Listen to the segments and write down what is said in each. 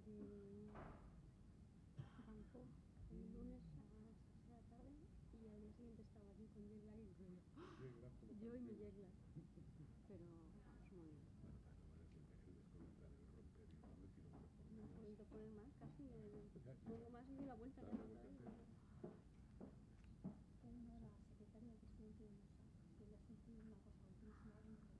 Yo llegué de Banco el lunes a las 6 de la tarde y al día siguiente estaba aquí con jet lag incluido. Yo y mi jet lag. Pero vamos muy bien. No he podido poner más, casi. Pongo más y doy la vuelta. Una de la secretaria que estoy en que le has sentido una cosa ultimísima.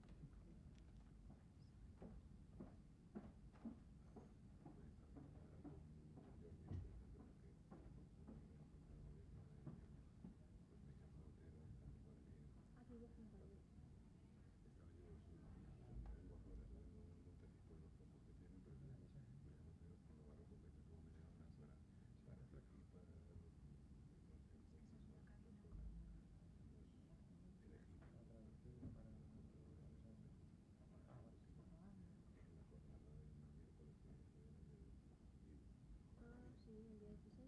Sí, el día 16.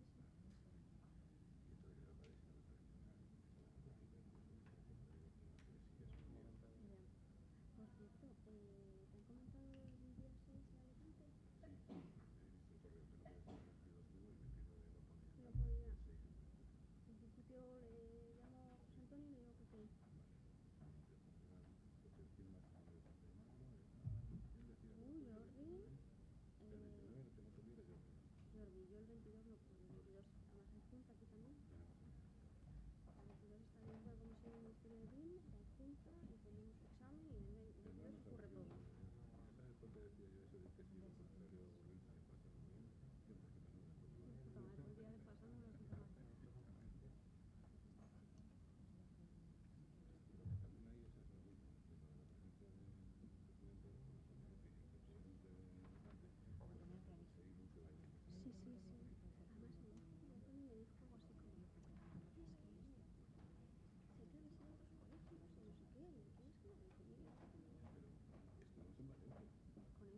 Por cierto, ¿te han comentado el día 6 en Alicante? No podía. En principio le llamo a José Antonio y le digo que sí. Jordi. Jordi, yo el 22 no puedo. El 22 además hay junta aquí también. El 22 está dentro de la comisión del Ministerio de BIM, hay junta y tenemos examen y el 22 ocurre todo. Tomar el día de pasando las informaciones. Sí, sí, sí. Además, Antonio me dijo algo así como, es que sé que habéis ido a otros colegios y no sé qué, y tienes que decidir. Con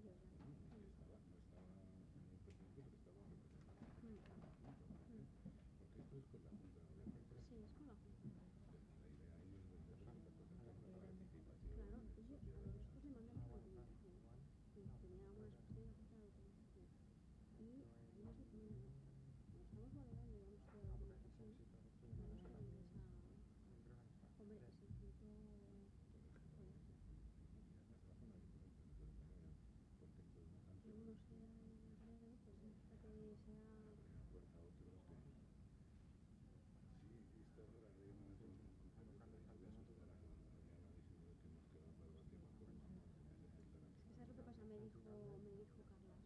ellos ya. Sí, es con la junta. Claro, yo a nosotros le mandamos documentación. Y tenía algunas cuestiones de la documentación. Y ahí nos dicen, lo estamos valorando, llevamos toda la documentación. Vamos a pedirles a... Hombre, es el quinto colegio. Que uno sea el grado, pues significa que sea... ¿Sabes lo que pasa? Me dijo Carlas,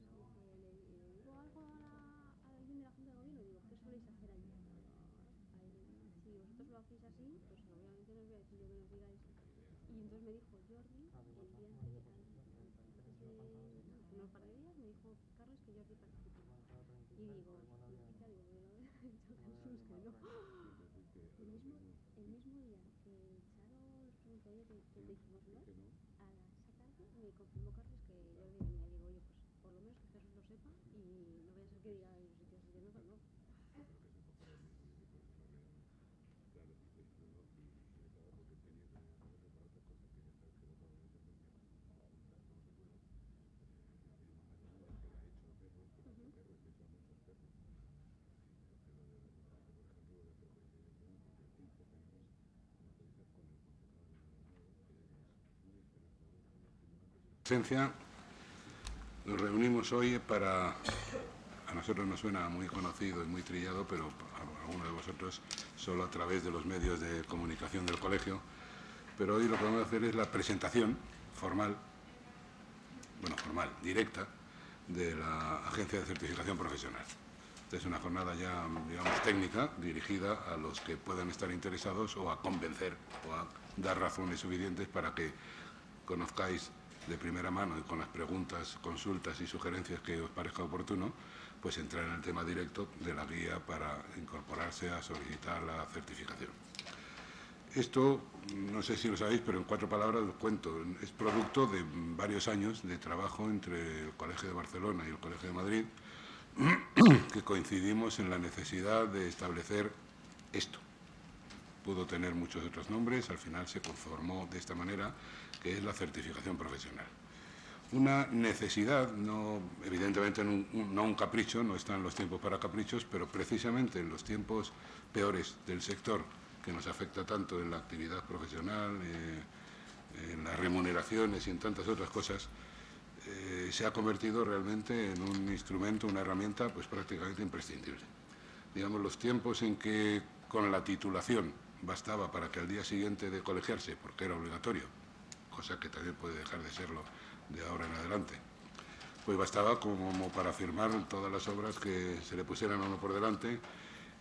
le digo algo a alguien de la Junta de Gobierno y digo, ¿qué soléis hacer allí? Si vosotros lo hacéis así, pues obviamente no os voy a decir yo que nos digáis. Y entonces me dijo Jordi, el día antes de unos par de días, me dijo Carlos que Jordi participa. Y digo, ya digo, pero he dicho Jesús que no. El mismo día que Charo nos preguntó, oye, que te dijimos no, a esa tarde me confirmó Carlos que Jordi venía. Y digo, oye, pues por lo menos que Jesús lo sepa y no vaya a ser que diga en los sitios que no, pero no. Nos reunimos hoy para, a nosotros nos suena muy conocido y muy trillado, pero a algunos de vosotros solo a través de los medios de comunicación del colegio, pero hoy lo que vamos a hacer es la presentación formal, directa, de la Agencia de Certificación Profesional. Esta es una jornada ya, digamos, técnica, dirigida a los que puedan estar interesados o a convencer o a dar razones suficientes para que conozcáis de primera mano y con las preguntas, consultas y sugerencias que os parezca oportuno, pues entrar en el tema directo de la guía para incorporarse a solicitar la certificación. Esto, no sé si lo sabéis, pero en 4 palabras os cuento. Es producto de varios años de trabajo entre el Colegio de Barcelona y el Colegio de Madrid, que coincidimos en la necesidad de establecer esto. Pudo tener muchos otros nombres, al final se conformó de esta manera, que es la certificación profesional. Una necesidad, no, evidentemente no un capricho, no están los tiempos para caprichos, pero precisamente en los tiempos peores del sector, que nos afecta tanto en la actividad profesional, en las remuneraciones y en tantas otras cosas, se ha convertido realmente en un instrumento, una herramienta pues prácticamente imprescindible. Digamos, los tiempos en que con la titulación bastaba para que al día siguiente de colegiarse, porque era obligatorio, cosa que también puede dejar de serlo de ahora en adelante, pues bastaba como para firmar todas las obras que se le pusieran a uno por delante,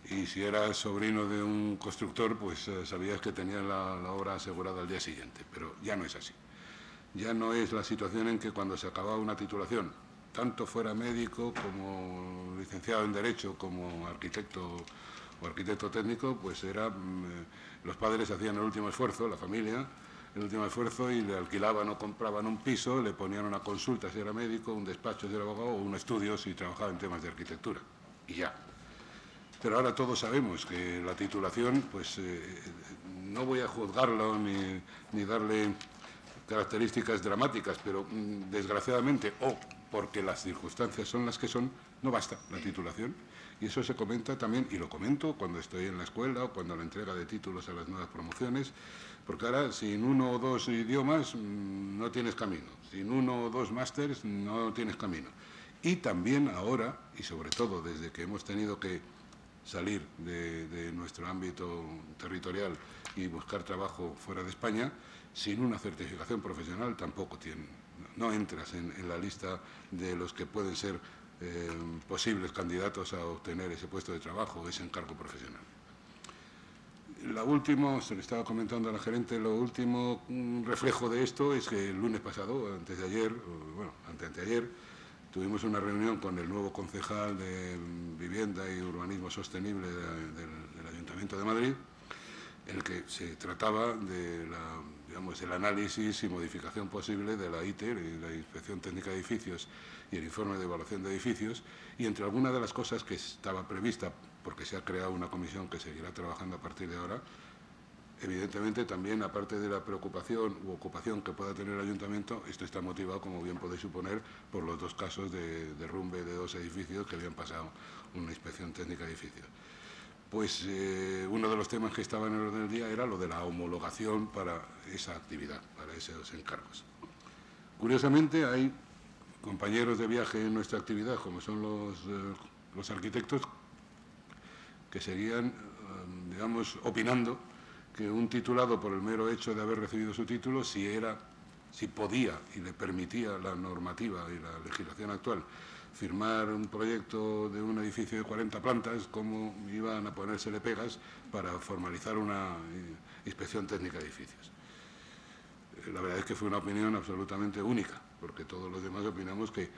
y si eras sobrino de un constructor, pues sabías que tenías la obra asegurada al día siguiente, pero ya no es así. Ya no es la situación en que cuando se acababa una titulación, tanto fuera médico como licenciado en Derecho, como arquitecto o arquitecto técnico, pues los padres hacían el último esfuerzo, la familia, el último esfuerzo, y le alquilaban o compraban un piso, le ponían una consulta si era médico, un despacho si era abogado o un estudio si trabajaba en temas de arquitectura, y ya. Pero ahora todos sabemos que la titulación, pues no voy a juzgarlo ni darle características dramáticas, pero desgraciadamente, o porque las circunstancias son las que son, no basta la titulación. Y eso se comenta también, y lo comento cuando estoy en la escuela o cuando la entrega de títulos a las nuevas promociones, porque ahora sin 1 o 2 idiomas no tienes camino, sin 1 o 2 másters no tienes camino. Y también ahora, y sobre todo desde que hemos tenido que salir de nuestro ámbito territorial y buscar trabajo fuera de España, sin una certificación profesional tampoco no entras en la lista de los que pueden ser posibles candidatos a obtener ese puesto de trabajo o ese encargo profesional. Lo último, se le estaba comentando a la gerente, lo último reflejo de esto es que el lunes pasado, antes de ayer, bueno, anteayer, tuvimos una reunión con el nuevo concejal de Vivienda y Urbanismo Sostenible del Ayuntamiento de Madrid, en el que se trataba de el análisis y modificación posible de la ITER, y la Inspección Técnica de Edificios, y el informe de evaluación de edificios, y entre algunas de las cosas que estaba prevista, porque se ha creado una comisión que seguirá trabajando a partir de ahora, evidentemente también, aparte de la preocupación u ocupación que pueda tener el ayuntamiento, esto está motivado, como bien podéis suponer, por los 2 casos de derrumbe de 2 edificios que habían pasado una inspección técnica de edificios. Pues uno de los temas que estaba en el orden del día era lo de la homologación para esa actividad, para esos encargos. Curiosamente, hay compañeros de viaje en nuestra actividad, como son los arquitectos, que seguían, digamos, opinando que un titulado, por el mero hecho de haber recibido su título, si podía y le permitía la normativa y la legislación actual firmar un proyecto de un edificio de 40 plantas, cómo iban a ponérsele pegas para formalizar una inspección técnica de edificios. La verdad es que fue una opinión absolutamente única, porque todos los demás opinamos que,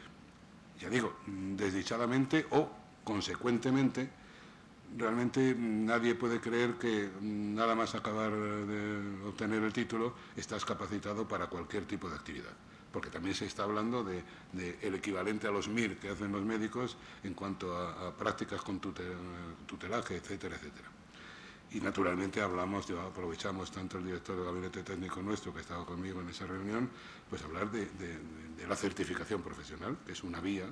ya digo, desdichadamente o consecuentemente, realmente nadie puede creer que nada más acabar de obtener el título estás capacitado para cualquier tipo de actividad, porque también se está hablando del equivalente a los MIR que hacen los médicos en cuanto a prácticas con tutelaje, etcétera, etcétera. Y naturalmente aprovechamos tanto el director del gabinete técnico nuestro, que estaba conmigo en esa reunión, pues hablar de la certificación profesional, que es una vía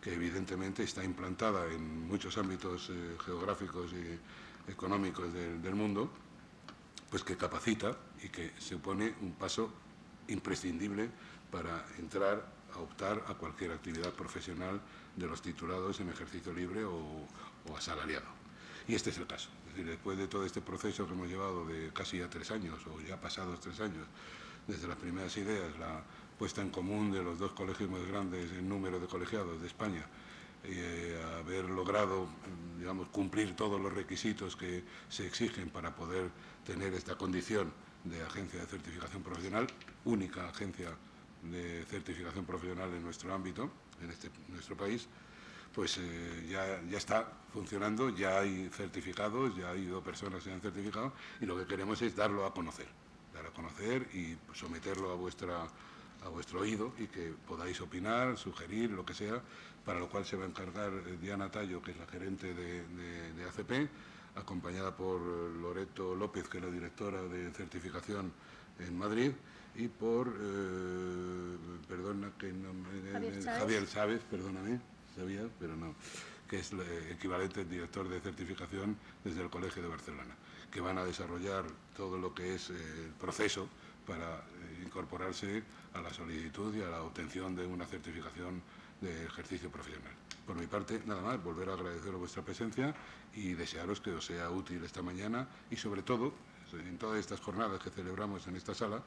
que evidentemente está implantada en muchos ámbitos geográficos y económicos del mundo, pues que capacita y que supone un paso imprescindible para entrar a optar a cualquier actividad profesional de los titulados en ejercicio libre o asalariado. Y este es el caso. Es decir, después de todo este proceso que hemos llevado de casi ya 3 años, o ya pasados 3 años, desde las primeras ideas, la puesta en común de los 2 colegios más grandes en número de colegiados de España, haber logrado, digamos, cumplir todos los requisitos que se exigen para poder tener esta condición de agencia de certificación profesional, única agencia de certificación profesional en nuestro ámbito, en nuestro país, pues ya está funcionando, ya hay certificados, ya ha habido personas que se han certificado y lo que queremos es dar a conocer y someterlo a vuestro oído y que podáis opinar, sugerir, lo que sea, para lo cual se va a encargar Diana Tallo, que es la gerente de ACP, acompañada por Loreto López, que es la directora de certificación en Madrid, y por, Javier Chávez, perdóname, sabía, pero no, que es el equivalente director de certificación desde el Colegio de Barcelona, que van a desarrollar todo lo que es el proceso para incorporarse a la solicitud y a la obtención de una certificación de ejercicio profesional. Por mi parte, nada más, volver a agradeceros vuestra presencia y desearos que os sea útil esta mañana y, sobre todo, en todas estas jornadas que celebramos en esta sala,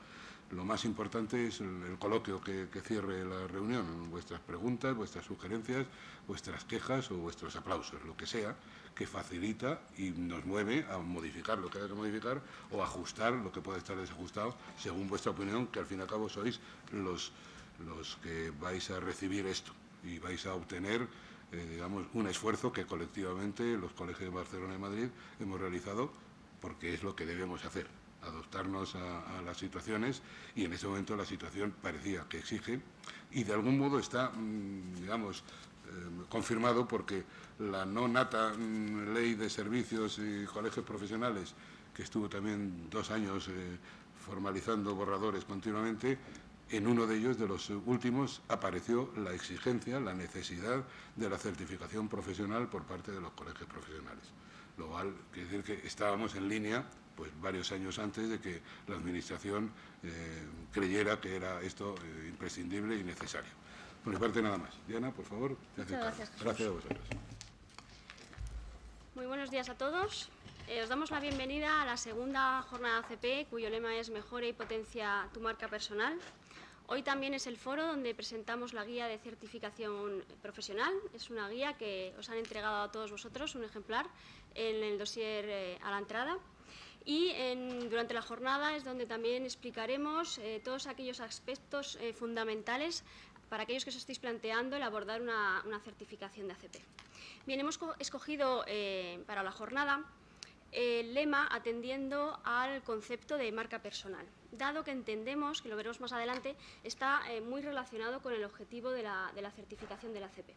lo más importante es el coloquio que cierre la reunión, vuestras preguntas, vuestras sugerencias, vuestras quejas o vuestros aplausos, lo que sea, que facilita y nos mueve a modificar lo que haya que modificar o ajustar lo que pueda estar desajustado según vuestra opinión, que al fin y al cabo sois los que vais a recibir esto y vais a obtener, digamos, un esfuerzo que colectivamente los colegios de Barcelona y Madrid hemos realizado, porque es lo que debemos hacer, adaptarnos a las situaciones, y en ese momento la situación parecía que exige y de algún modo está, digamos, confirmado, porque la no nata ley de servicios y colegios profesionales, que estuvo también 2 años formalizando borradores continuamente, en uno de ellos, de los últimos, apareció la exigencia, la necesidad de la certificación profesional por parte de los colegios profesionales. Lo cual quiere decir que estábamos en línea pues varios años antes de que la Administración creyera que era esto imprescindible y necesario. Por mi parte, nada más. Diana, por favor. Muchas gracias, Jesús. Gracias a vosotros. Muy buenos días a todos. Os damos la bienvenida a la segunda jornada ACP, cuyo lema es Mejora y potencia tu marca personal. Hoy también es el foro donde presentamos la guía de certificación profesional. Es una guía que os han entregado a todos vosotros, un ejemplar, en el dossier a la entrada. Y durante la jornada es donde también explicaremos todos aquellos aspectos fundamentales para aquellos que os estéis planteando el abordar una certificación de ACP. Bien, hemos escogido para la jornada el lema atendiendo al concepto de marca personal, dado que entendemos, que lo veremos más adelante, está muy relacionado con el objetivo de la certificación de la ACP.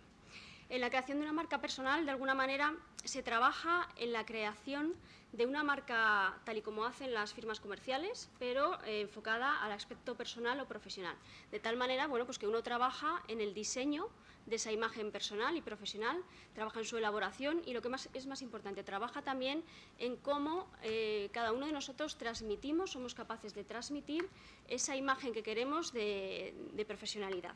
En la creación de una marca personal, de alguna manera, se trabaja en la creación de una marca tal y como hacen las firmas comerciales, pero enfocada al aspecto personal o profesional. De tal manera, bueno, pues que uno trabaja en el diseño de esa imagen personal y profesional, trabaja en su elaboración y, lo que es más importante, trabaja también en cómo cada uno de nosotros somos capaces de transmitir esa imagen que queremos de profesionalidad.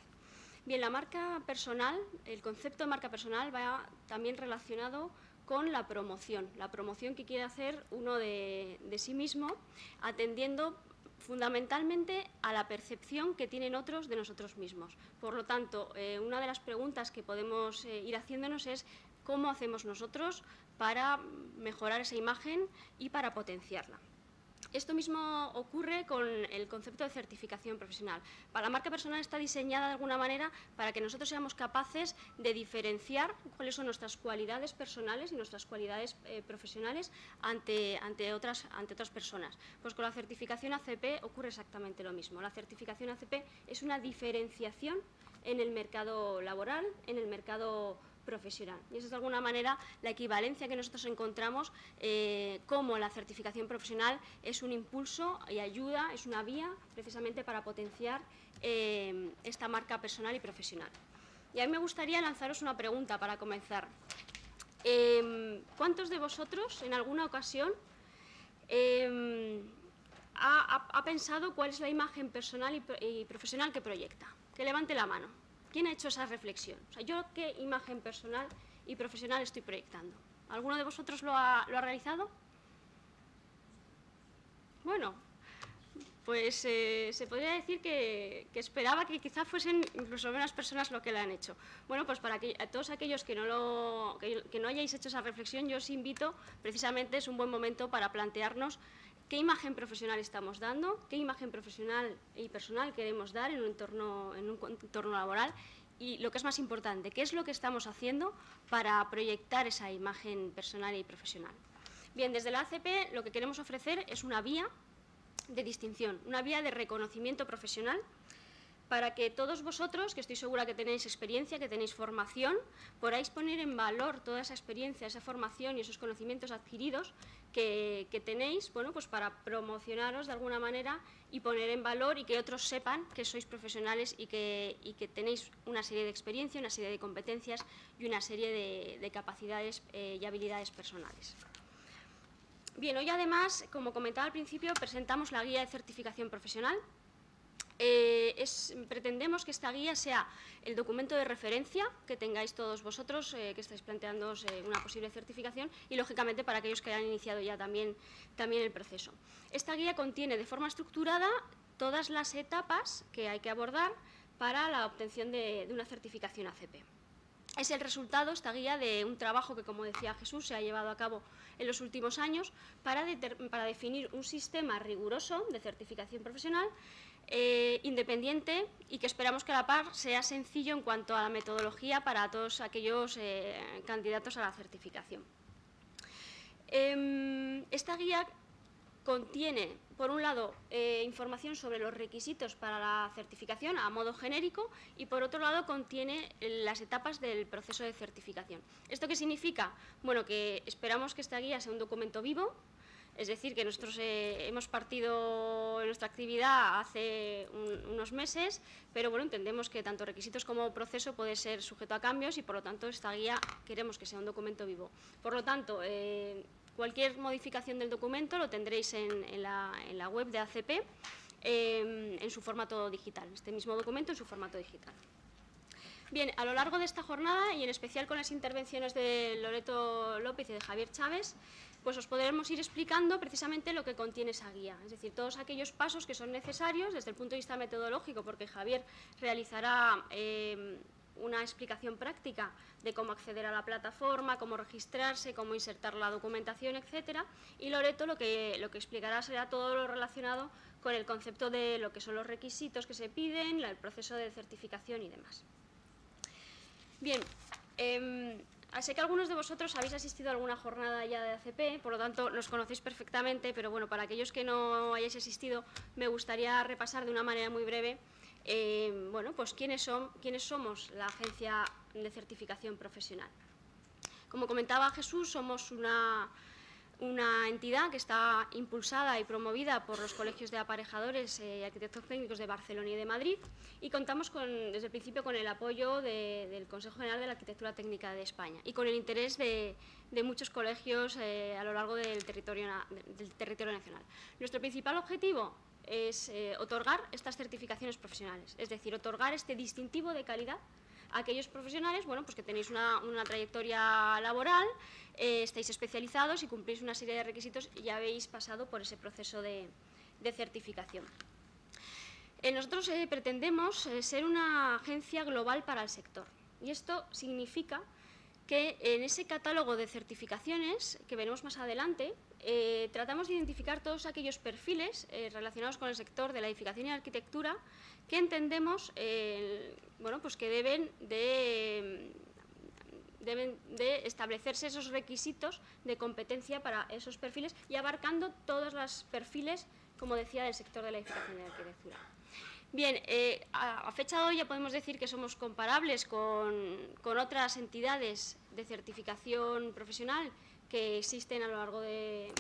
Bien, la marca personal, el concepto de marca personal va también relacionado con la promoción que quiere hacer uno de sí mismo, atendiendo fundamentalmente a la percepción que tienen otros de nosotros mismos. Por lo tanto, una de las preguntas que podemos ir haciéndonos es cómo hacemos nosotros para mejorar esa imagen y para potenciarla. Esto mismo ocurre con el concepto de certificación profesional. La marca personal está diseñada de alguna manera para que nosotros seamos capaces de diferenciar cuáles son nuestras cualidades personales y nuestras cualidades profesionales ante otras personas. Pues con la certificación ACP ocurre exactamente lo mismo. La certificación ACP es una diferenciación en el mercado laboral, en el mercado profesional. Y esa es de alguna manera la equivalencia que nosotros encontramos, como la certificación profesional es un impulso y ayuda, es una vía precisamente para potenciar esta marca personal y profesional. Y a mí me gustaría lanzaros una pregunta para comenzar. ¿Cuántos de vosotros en alguna ocasión ha pensado cuál es la imagen personal y profesional que proyecta? Que levante la mano. ¿Quién ha hecho esa reflexión? O sea, ¿yo qué imagen personal y profesional estoy proyectando? ¿Alguno de vosotros lo ha realizado? Bueno, pues se podría decir que esperaba que quizá fuesen incluso menos personas lo que lo han hecho. Bueno, pues para a todos aquellos que no hayáis hecho esa reflexión, yo os invito, precisamente es un buen momento para plantearnos qué imagen profesional estamos dando, qué imagen profesional y personal queremos dar en un entorno laboral y, lo que es más importante, qué es lo que estamos haciendo para proyectar esa imagen personal y profesional. Bien, desde la ACP lo que queremos ofrecer es una vía de distinción, una vía de reconocimiento profesional para que todos vosotros, que estoy segura que tenéis experiencia, que tenéis formación, podáis poner en valor toda esa experiencia, esa formación y esos conocimientos adquiridos que tenéis, bueno, pues para promocionaros de alguna manera y poner en valor y que otros sepan que sois profesionales y que tenéis una serie de experiencia, una serie de competencias y una serie de capacidades y habilidades personales. Bien, hoy además, como comentaba al principio, presentamos la guía de certificación profesional. Pretendemos que esta guía sea el documento de referencia que tengáis todos vosotros que estáis planteándoos una posible certificación y, lógicamente, para aquellos que hayan iniciado ya también el proceso. Esta guía contiene de forma estructurada todas las etapas que hay que abordar para la obtención de una certificación ACP. Es el resultado, esta guía, de un trabajo que, como decía Jesús, se ha llevado a cabo en los últimos años para definir un sistema riguroso de certificación profesional independiente y que esperamos que a la par sea sencillo en cuanto a la metodología para todos aquellos candidatos a la certificación. Esta guía contiene, por un lado, información sobre los requisitos para la certificación a modo genérico y, por otro lado, contiene las etapas del proceso de certificación. ¿Esto qué significa? Bueno, que esperamos que esta guía sea un documento vivo. Es decir, que nosotros hemos partido en nuestra actividad hace unos meses, pero bueno, entendemos que tanto requisitos como proceso puede ser sujeto a cambios y, por lo tanto, esta guía queremos que sea un documento vivo. Por lo tanto, cualquier modificación del documento lo tendréis en la web de ACP en su formato digital, este mismo documento en su formato digital. Bien, a lo largo de esta jornada y en especial con las intervenciones de Loreto López y de Javier Chávez, pues os podremos ir explicando precisamente lo que contiene esa guía, es decir, todos aquellos pasos que son necesarios desde el punto de vista metodológico, porque Javier realizará una explicación práctica de cómo acceder a la plataforma, cómo registrarse, cómo insertar la documentación, etcétera, y Loreto lo que explicará será todo lo relacionado con el concepto de lo que son los requisitos que se piden, el proceso de certificación y demás. Bien, sé que algunos de vosotros habéis asistido a alguna jornada ya de ACP, por lo tanto nos conocéis perfectamente, pero bueno, para aquellos que no hayáis asistido, me gustaría repasar de una manera muy breve bueno, pues quiénes somos la Agencia de Certificación Profesional. Como comentaba Jesús, somos una entidad que está impulsada y promovida por los colegios de aparejadores y arquitectos técnicos de Barcelona y de Madrid, y contamos desde el principio con el apoyo del Consejo General de la Arquitectura Técnica de España y con el interés de muchos colegios a lo largo del territorio nacional. Nuestro principal objetivo es otorgar estas certificaciones profesionales, es decir, otorgar este distintivo de calidad a aquellos profesionales, bueno, pues que tenéis una trayectoria laboral, estáis especializados y cumplís una serie de requisitos y ya habéis pasado por ese proceso de certificación. Nosotros pretendemos ser una agencia global para el sector, y esto significa que en ese catálogo de certificaciones que veremos más adelante tratamos de identificar todos aquellos perfiles relacionados con el sector de la edificación y la arquitectura que entendemos bueno, pues que deben de establecerse esos requisitos de competencia para esos perfiles y abarcando todos los perfiles, como decía, del sector de la edificación y la arquitectura. Bien, a fecha de hoy ya podemos decir que somos comparables con otras entidades de certificación profesional que existen a lo largo del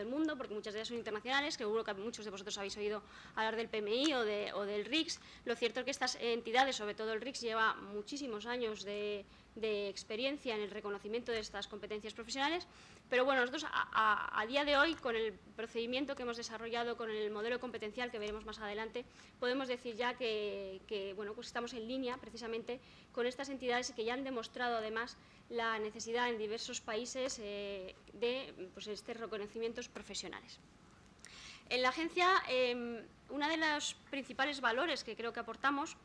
mundo, porque muchas de ellas son internacionales, que seguro que muchos de vosotros habéis oído hablar del PMI o del RICS. Lo cierto es que estas entidades, sobre todo el RICS, lleva muchísimos años de experiencia en el reconocimiento de estas competencias profesionales, pero bueno, nosotros a día de hoy, con el procedimiento que hemos desarrollado, con el modelo competencial que veremos más adelante, podemos decir ya que bueno, pues estamos en línea precisamente con estas entidades que ya han demostrado además la necesidad en diversos países de pues, estos reconocimientos profesionales. En la agencia, uno de los principales valores que creo que aportamos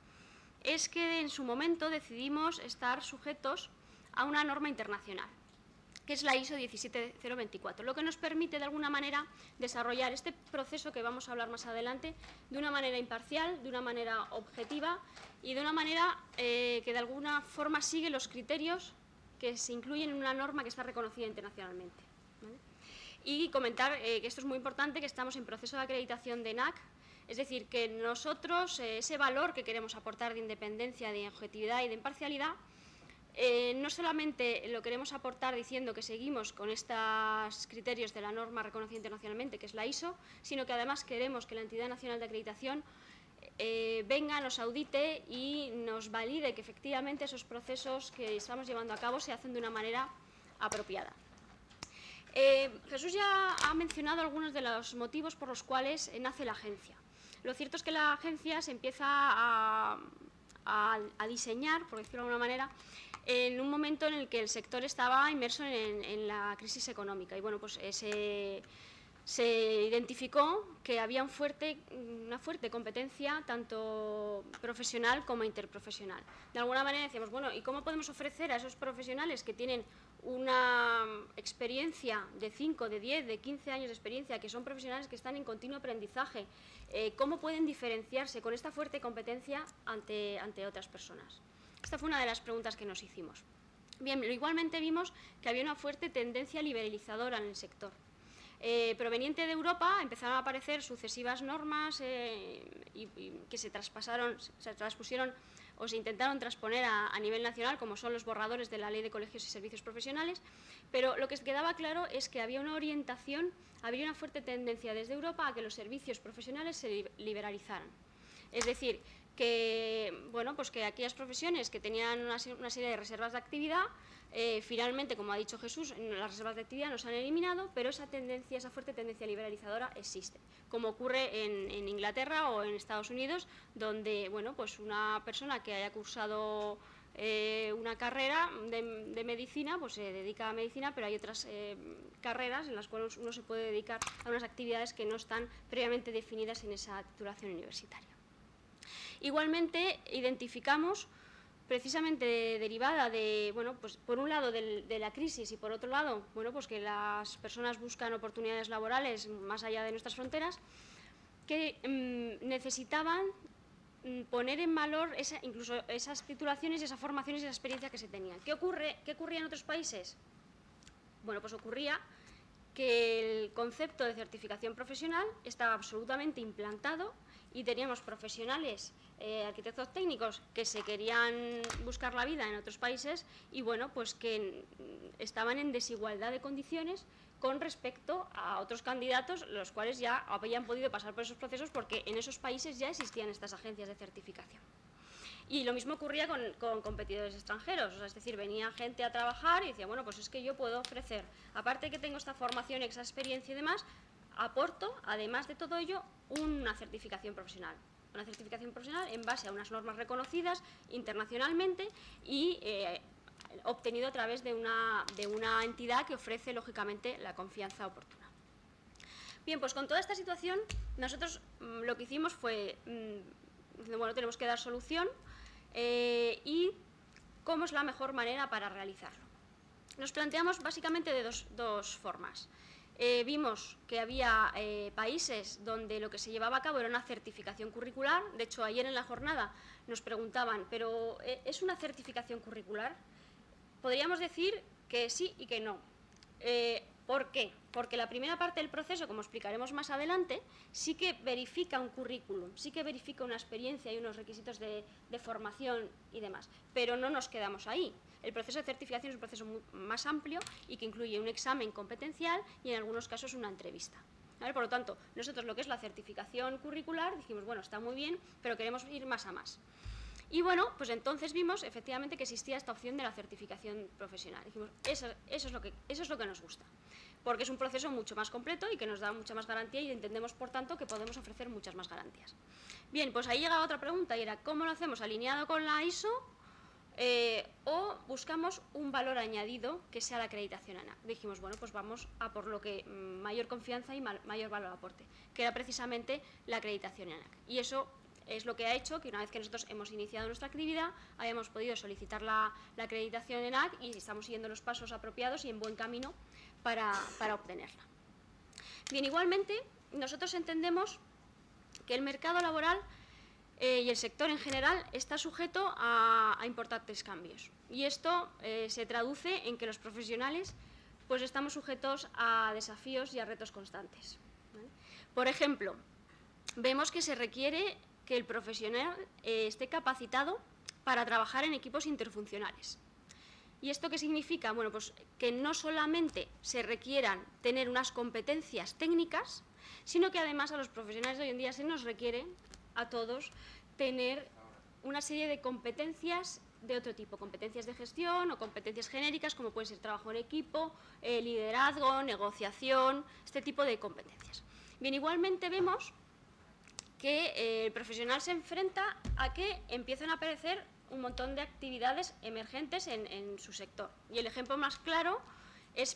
es que en su momento decidimos estar sujetos a una norma internacional. que es la ISO 17024, lo que nos permite de alguna manera desarrollar este proceso que vamos a hablar más adelante de una manera imparcial, de una manera objetiva y de una manera que de alguna forma sigue los criterios que se incluyen en una norma que está reconocida internacionalmente, ¿vale? Y comentar que esto es muy importante, que estamos en proceso de acreditación de ENAC, es decir, que nosotros ese valor que queremos aportar de independencia, de objetividad y de imparcialidad, no solamente lo queremos aportar diciendo que seguimos con estos criterios de la norma reconocida internacionalmente, que es la ISO, sino que además queremos que la entidad nacional de acreditación venga, nos audite y nos valide que efectivamente esos procesos que estamos llevando a cabo se hacen de una manera apropiada. Jesús ya ha mencionado algunos de los motivos por los cuales nace la agencia. Lo cierto es que la agencia se empieza a diseñar, por decirlo de alguna manera, en un momento en el que el sector estaba inmerso en la crisis económica y bueno, pues se identificó que había una fuerte competencia tanto profesional como interprofesional. De alguna manera decíamos, bueno, ¿y cómo podemos ofrecer a esos profesionales que tienen una experiencia de 5, de 10, de 15 años de experiencia, que son profesionales que están en continuo aprendizaje, cómo pueden diferenciarse con esta fuerte competencia ante otras personas? Esta fue una de las preguntas que nos hicimos. Bien, igualmente vimos que había una fuerte tendencia liberalizadora en el sector. Proveniente de Europa empezaron a aparecer sucesivas normas que se transpusieron o se intentaron transponer a nivel nacional, como son los borradores de la Ley de Colegios y Servicios Profesionales, pero lo que quedaba claro es que había una orientación, había una fuerte tendencia desde Europa a que los servicios profesionales se liberalizaran. Es decir, que, bueno, pues que aquellas profesiones que tenían una serie de reservas de actividad, finalmente, como ha dicho Jesús, las reservas de actividad no se han eliminado, pero esa tendencia, esa fuerte tendencia liberalizadora existe, como ocurre en Inglaterra o en Estados Unidos, donde, bueno, pues una persona que haya cursado una carrera de medicina, pues se dedica a medicina, pero hay otras carreras en las cuales uno se puede dedicar a unas actividades que no están previamente definidas en esa titulación universitaria. Igualmente, identificamos, precisamente derivada de, bueno, pues por un lado de la crisis y por otro lado, bueno, pues que las personas buscan oportunidades laborales más allá de nuestras fronteras, que necesitaban poner en valor incluso esas titulaciones, esas formaciones y esa experiencia que se tenían. ¿Qué ocurría en otros países? Bueno, pues ocurría que el concepto de certificación profesional estaba absolutamente implantado y teníamos profesionales, arquitectos técnicos que se querían buscar la vida en otros países y bueno, pues que estaban en desigualdad de condiciones con respecto a otros candidatos, los cuales ya habían podido pasar por esos procesos porque en esos países ya existían estas agencias de certificación. Y lo mismo ocurría con competidores extranjeros, o sea, es decir, venía gente a trabajar y decía, bueno, pues es que yo puedo ofrecer, aparte de que tengo esta formación, esa experiencia y demás, aporto, además de todo ello, una certificación profesional. Una certificación profesional en base a unas normas reconocidas internacionalmente y obtenido a través de una entidad que ofrece, lógicamente, la confianza oportuna. Bien, pues con toda esta situación, nosotros lo que hicimos fue, bueno, tenemos que dar solución y cómo es la mejor manera para realizarlo. Nos planteamos básicamente de dos formas. Vimos que había países donde lo que se llevaba a cabo era una certificación curricular. De hecho, ayer en la jornada nos preguntaban, ¿pero es una certificación curricular? Podríamos decir que sí y que no. ¿Por qué? Porque la primera parte del proceso, como explicaremos más adelante, sí que verifica un currículum, sí que verifica una experiencia y unos requisitos de formación y demás, pero no nos quedamos ahí. El proceso de certificación es un proceso más amplio y que incluye un examen competencial y en algunos casos una entrevista. ¿Vale? Por lo tanto, nosotros lo que es la certificación curricular dijimos, bueno, está muy bien, pero queremos ir más a más. Y bueno, pues entonces vimos efectivamente que existía esta opción de la certificación profesional. Dijimos, eso es lo que nos gusta, porque es un proceso mucho más completo y que nos da mucha más garantía y entendemos, por tanto, que podemos ofrecer muchas más garantías. Bien, pues ahí llega otra pregunta y era, ¿cómo lo hacemos? ¿Alineado con la ISO o buscamos un valor añadido que sea la acreditación ANAC? Dijimos, bueno, pues vamos a por lo que mayor confianza y mayor valor aporte, que era precisamente la acreditación ANAC. Y eso es lo que ha hecho que una vez que nosotros hemos iniciado nuestra actividad, hayamos podido solicitar la acreditación en ENAC y estamos siguiendo los pasos apropiados y en buen camino para obtenerla. Bien, igualmente, nosotros entendemos que el mercado laboral y el sector en general está sujeto a importantes cambios. Y esto se traduce en que los profesionales pues estamos sujetos a desafíos y a retos constantes, ¿vale? Por ejemplo, vemos que se requiere que el profesional esté capacitado para trabajar en equipos interfuncionales. ¿Y esto qué significa? Bueno, pues que no solamente se requieran tener unas competencias técnicas, sino que además a los profesionales de hoy en día se nos requiere a todos tener una serie de competencias de otro tipo, competencias de gestión o competencias genéricas, como pueden ser trabajo en equipo, liderazgo, negociación, este tipo de competencias. Bien, igualmente vemos que el profesional se enfrenta a que empiezan a aparecer un montón de actividades emergentes en su sector. Y el ejemplo más claro es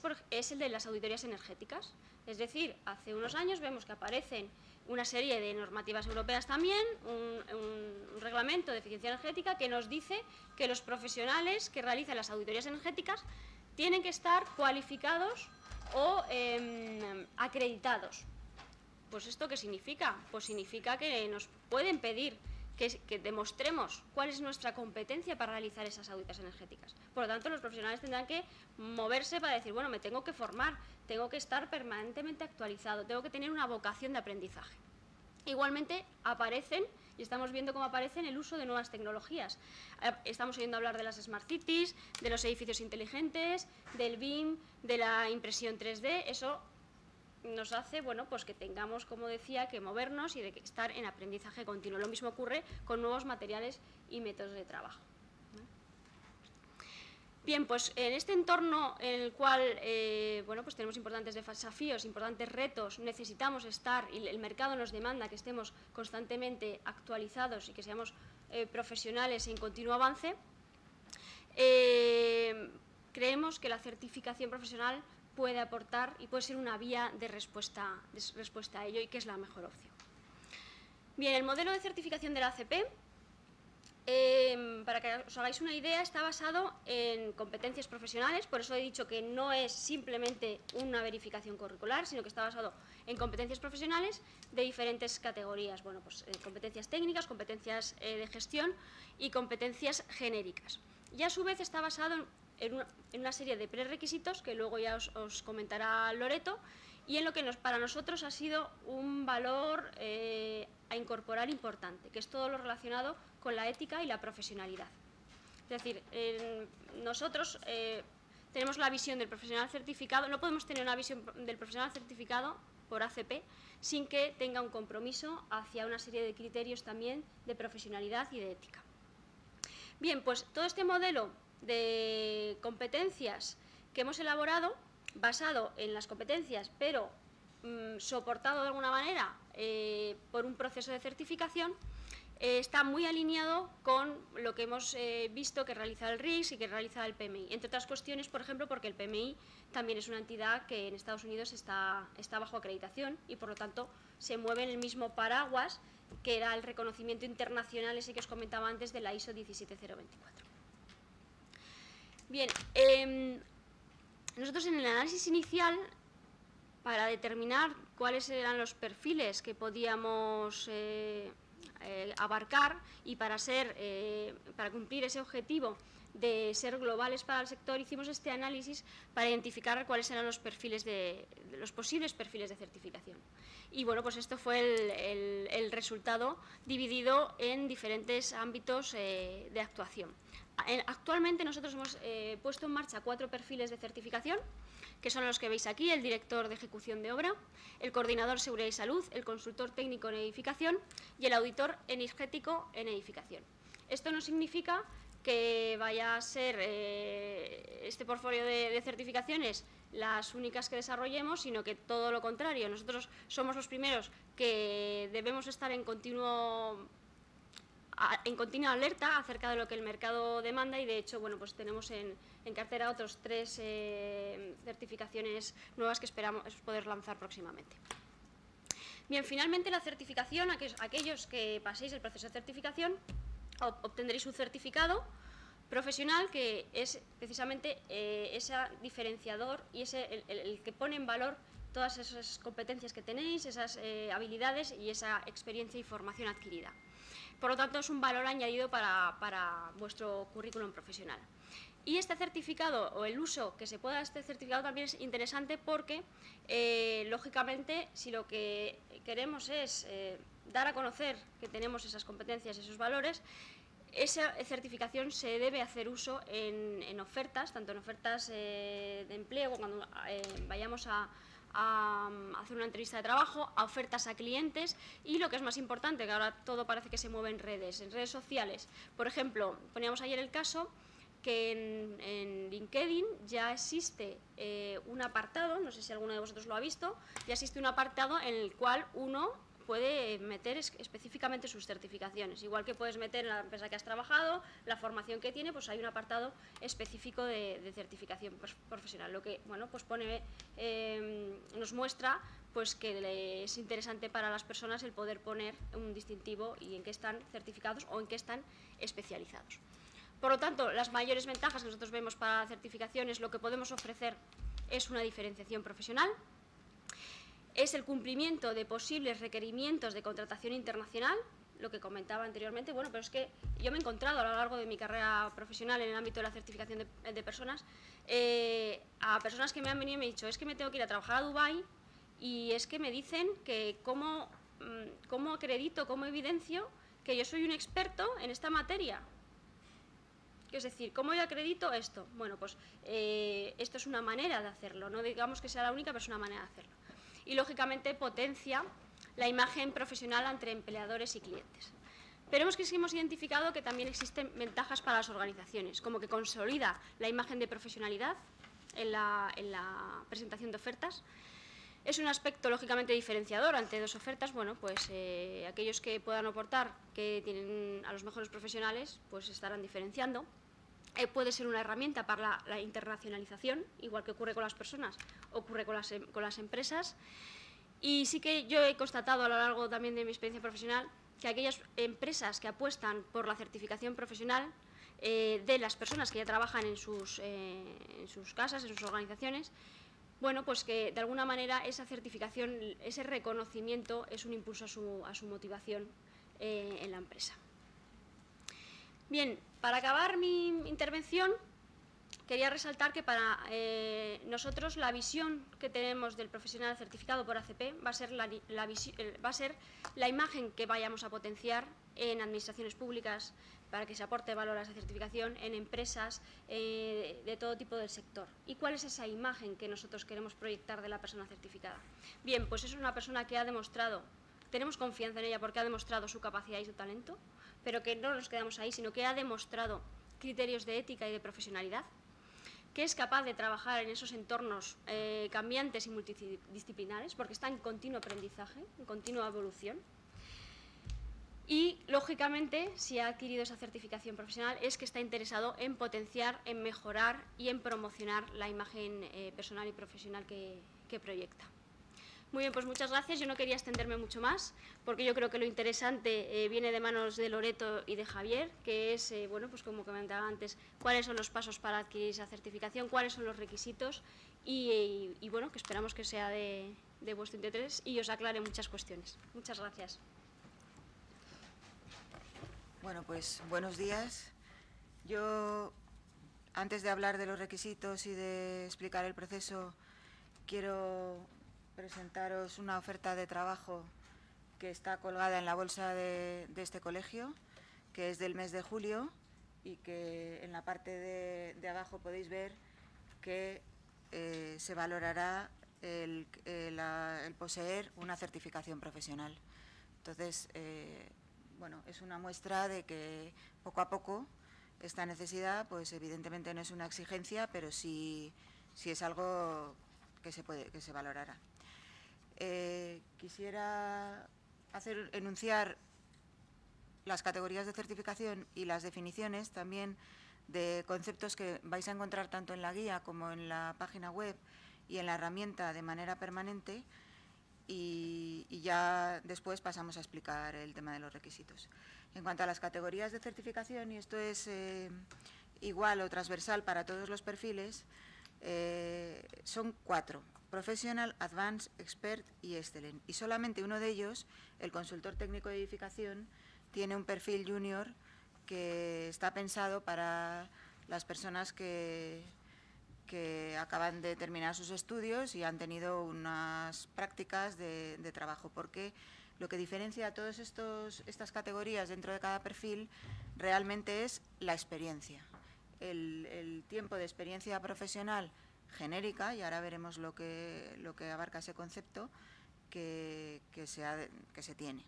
el de las auditorías energéticas. Es decir, hace unos años vemos que aparecen una serie de normativas europeas también, un reglamento de eficiencia energética que nos dice que los profesionales que realizan las auditorías energéticas tienen que estar cualificados o acreditados. ¿Pues esto qué significa? Pues significa que nos pueden pedir que demostremos cuál es nuestra competencia para realizar esas auditorías energéticas. Por lo tanto, los profesionales tendrán que moverse para decir, bueno, me tengo que formar, tengo que estar permanentemente actualizado, tengo que tener una vocación de aprendizaje. Igualmente aparecen, y estamos viendo cómo aparecen, el uso de nuevas tecnologías. Estamos oyendo hablar de las Smart Cities, de los edificios inteligentes, del BIM, de la impresión 3D, eso nos hace, bueno, pues que tengamos, como decía, que movernos y de que estar en aprendizaje continuo. Lo mismo ocurre con nuevos materiales y métodos de trabajo. Bien, pues en este entorno en el cual bueno, pues tenemos importantes desafíos, importantes retos, necesitamos estar y el mercado nos demanda que estemos constantemente actualizados y que seamos profesionales en continuo avance, creemos que la certificación profesional puede aportar y puede ser una vía de respuesta a ello y que es la mejor opción. Bien, el modelo de certificación de la ACP, para que os hagáis una idea, está basado en competencias profesionales, por eso he dicho que no es simplemente una verificación curricular, sino que está basado en competencias profesionales de diferentes categorías, bueno, pues competencias técnicas, competencias de gestión y competencias genéricas. Y a su vez está basado en una serie de prerequisitos que luego ya os comentará Loreto y en lo que para nosotros ha sido un valor a incorporar importante, que es todo lo relacionado con la ética y la profesionalidad. Es decir, nosotros tenemos la visión del profesional certificado, no podemos tener una visión del profesional certificado por ACP sin que tenga un compromiso hacia una serie de criterios también de profesionalidad y de ética. Bien, pues todo este modelo de competencias que hemos elaborado, basado en las competencias, pero soportado de alguna manera por un proceso de certificación, está muy alineado con lo que hemos visto que realiza el RIS y que realiza el PMI. Entre otras cuestiones, por ejemplo, porque el PMI también es una entidad que en Estados Unidos está bajo acreditación y, por lo tanto, se mueve en el mismo paraguas que era el reconocimiento internacional ese que os comentaba antes de la ISO 17024. Bien, nosotros en el análisis inicial, para determinar cuáles eran los perfiles que podíamos abarcar y para cumplir ese objetivo de ser globales para el sector, hicimos este análisis para identificar cuáles eran los perfiles los posibles perfiles de certificación. Y bueno, pues esto fue el resultado dividido en diferentes ámbitos de actuación. Actualmente nosotros hemos puesto en marcha 4 perfiles de certificación, que son los que veis aquí: el director de ejecución de obra, el coordinador seguridad y salud, el consultor técnico en edificación y el auditor energético en edificación. Esto no significa que vaya a ser este portfolio de certificaciones las únicas que desarrollemos, sino que todo lo contrario. Nosotros somos los primeros que debemos estar en continua alerta acerca de lo que el mercado demanda y, de hecho, bueno, pues tenemos en cartera otros 3 certificaciones nuevas que esperamos poder lanzar próximamente. Bien, finalmente la certificación, aquellos que paséis el proceso de certificación, obtendréis un certificado profesional que es precisamente ese diferenciador y el que pone en valor todas esas competencias que tenéis, esas habilidades y esa experiencia y formación adquirida. Por lo tanto, es un valor añadido para vuestro currículum profesional. Y este certificado, o el uso que se pueda de este certificado, también es interesante porque, lógicamente, si lo que queremos es dar a conocer que tenemos esas competencias, esos valores, esa certificación se debe hacer uso en ofertas, tanto en ofertas de empleo, cuando vayamos a hacer una entrevista de trabajo, a ofertas a clientes y, lo que es más importante, que ahora todo parece que se mueve en redes sociales. Por ejemplo, poníamos ayer el caso que en LinkedIn ya existe un apartado, no sé si alguno de vosotros lo ha visto, ya existe un apartado en el cual uno puede meter específicamente sus certificaciones. Igual que puedes meter en la empresa que has trabajado, la formación que tiene, pues hay un apartado específico de certificación profesional, lo que, bueno, pues nos muestra pues que es interesante para las personas el poder poner un distintivo y en qué están certificados o en qué están especializados. Por lo tanto, las mayores ventajas que nosotros vemos para la certificación es lo que podemos ofrecer es una diferenciación profesional, es el cumplimiento de posibles requerimientos de contratación internacional, lo que comentaba anteriormente. Bueno, pero es que yo me he encontrado a lo largo de mi carrera profesional en el ámbito de la certificación de personas, a personas que me han venido y me han dicho, es que me tengo que ir a trabajar a Dubái y es que me dicen que cómo acredito, cómo evidencio que yo soy un experto en esta materia. Es decir, ¿cómo yo acredito esto? Bueno, pues esto es una manera de hacerlo, no digamos que sea la única, pero es una manera de hacerlo. Y, lógicamente, potencia la imagen profesional entre empleadores y clientes. Pero hemos identificado que también existen ventajas para las organizaciones, como que consolida la imagen de profesionalidad en la presentación de ofertas. Es un aspecto, lógicamente, diferenciador ante dos ofertas. Bueno, pues aquellos que puedan aportar, que tienen a los mejores profesionales, pues estarán diferenciando. Puede ser una herramienta para la internacionalización, igual que ocurre con las personas, ocurre con las empresas. Y sí que yo he constatado a lo largo también de mi experiencia profesional que aquellas empresas que apuestan por la certificación profesional de las personas que ya trabajan en sus casas, en sus organizaciones, bueno, pues que de alguna manera esa certificación, ese reconocimiento es un impulso a su motivación en la empresa. Bien, para acabar mi intervención, quería resaltar que para nosotros la visión que tenemos del profesional certificado por ACP va a ser la imagen que vayamos a potenciar en administraciones públicas para que se aporte valor a esa certificación, en empresas de todo tipo del sector. ¿Y cuál es esa imagen que nosotros queremos proyectar de la persona certificada? Bien, pues es una persona que ha demostrado, tenemos confianza en ella porque ha demostrado su capacidad y su talento, pero que no nos quedamos ahí, sino que ha demostrado criterios de ética y de profesionalidad, que es capaz de trabajar en esos entornos cambiantes y multidisciplinares, porque está en continuo aprendizaje, en continua evolución. Y, lógicamente, si ha adquirido esa certificación profesional, es que está interesado en potenciar, en mejorar y en promocionar la imagen personal y profesional que proyecta. Muy bien, pues muchas gracias. Yo no quería extenderme mucho más, porque yo creo que lo interesante viene de manos de Loreto y de Javier, que es, bueno, pues como comentaba antes, cuáles son los pasos para adquirir esa certificación, cuáles son los requisitos y bueno, que esperamos que sea de vuestro interés y os aclare muchas cuestiones. Muchas gracias. Bueno, pues buenos días. Yo, antes de hablar de los requisitos y de explicar el proceso, quiero presentaros una oferta de trabajo que está colgada en la bolsa de este colegio, que es del mes de julio y que en la parte de abajo podéis ver que se valorará el poseer una certificación profesional. Entonces, bueno, es una muestra de que poco a poco esta necesidad, pues evidentemente no es una exigencia, pero sí es algo que se valorará. Quisiera enunciar las categorías de certificación y las definiciones también de conceptos que vais a encontrar tanto en la guía como en la página web y en la herramienta de manera permanente y ya ya después pasamos a explicar el tema de los requisitos. En cuanto a las categorías de certificación, y esto es igual o transversal para todos los perfiles, son 4: Professional, Advanced, Expert y Excellent. Y solamente uno de ellos, el consultor técnico de edificación, tiene un perfil junior que está pensado para las personas que acaban de terminar sus estudios y han tenido unas prácticas de trabajo, porque lo que diferencia a todas estas categorías dentro de cada perfil realmente es la experiencia. El tiempo de experiencia profesional genérica, y ahora veremos lo que abarca ese concepto, que se tiene.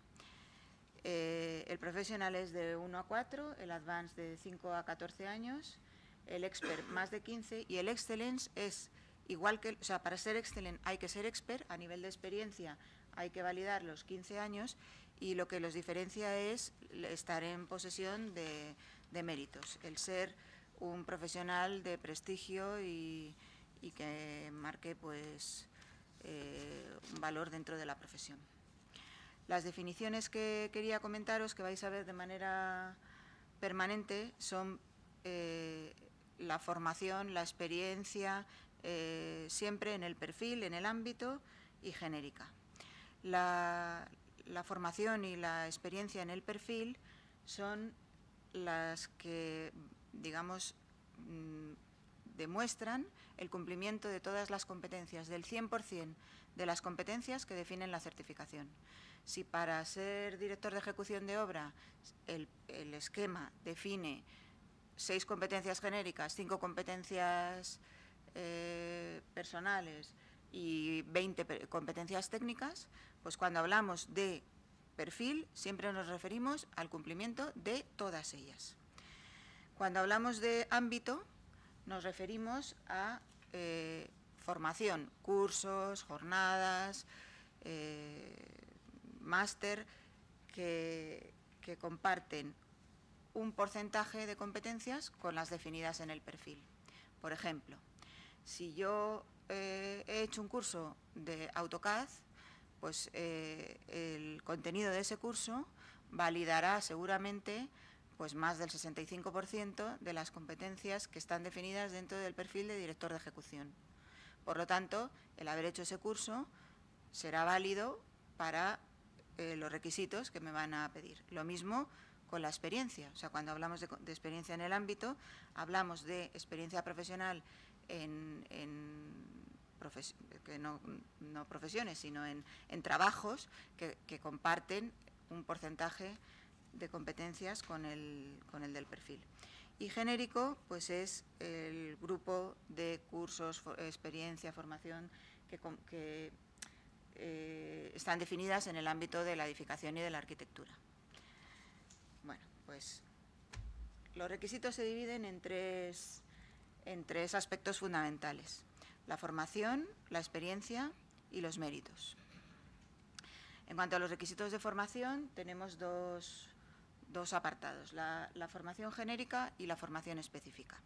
El profesional es de 1 a 4, el advanced de 5 a 14 años, el expert más de 15, y el excellence es igual que, o sea, para ser excellent hay que ser expert, a nivel de experiencia hay que validar los 15 años, y lo que los diferencia es estar en posesión de méritos, el ser un profesional de prestigio y que marque pues un valor dentro de la profesión. Las definiciones que quería comentaros, que vais a ver de manera permanente, son la formación, la experiencia, siempre en el perfil, en el ámbito y genérica. La formación y la experiencia en el perfil son las que, digamos, demuestran el cumplimiento de todas las competencias, del 100% de las competencias que definen la certificación. Si para ser director de ejecución de obra el esquema define 6 competencias genéricas, 5 competencias personales y 20 competencias técnicas, pues cuando hablamos de perfil siempre nos referimos al cumplimiento de todas ellas. Cuando hablamos de ámbito nos referimos a formación, cursos, jornadas, máster que comparten un porcentaje de competencias con las definidas en el perfil. Por ejemplo, si yo he hecho un curso de AutoCAD, pues el contenido de ese curso validará seguramente pues más del 65% de las competencias que están definidas dentro del perfil de director de ejecución. Por lo tanto, el haber hecho ese curso será válido para los requisitos que me van a pedir. Lo mismo con la experiencia. O sea, cuando hablamos de experiencia en el ámbito, hablamos de experiencia profesional no profesiones, sino en trabajos que comparten un porcentaje de competencias con el del perfil. Y genérico, pues es el grupo de cursos, experiencia, formación que están definidas en el ámbito de la edificación y de la arquitectura. Bueno, pues los requisitos se dividen en tres aspectos fundamentales: la formación, la experiencia y los méritos. En cuanto a los requisitos de formación, tenemos dos apartados: la formación genérica y la formación específica.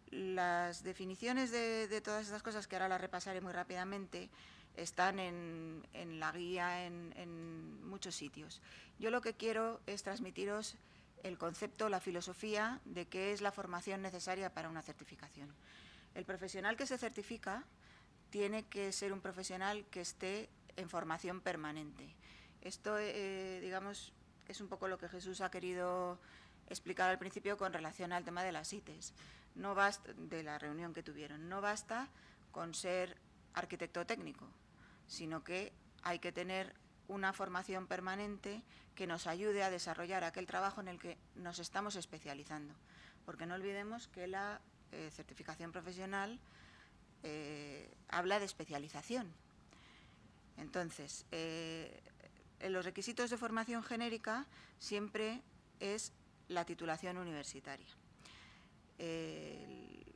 Las definiciones de todas estas cosas, que ahora las repasaré muy rápidamente, están en la guía en muchos sitios. Yo lo que quiero es transmitiros el concepto, la filosofía de qué es la formación necesaria para una certificación. El profesional que se certifica tiene que ser un profesional que esté en formación permanente. Esto, digamos, es un poco lo que Jesús ha querido explicar al principio con relación al tema de las ITES. No basta, de la reunión que tuvieron, no basta con ser arquitecto técnico, sino que hay que tener una formación permanente que nos ayude a desarrollar aquel trabajo en el que nos estamos especializando. Porque no olvidemos que la certificación profesional habla de especialización. Entonces, en los requisitos de formación genérica siempre es la titulación universitaria.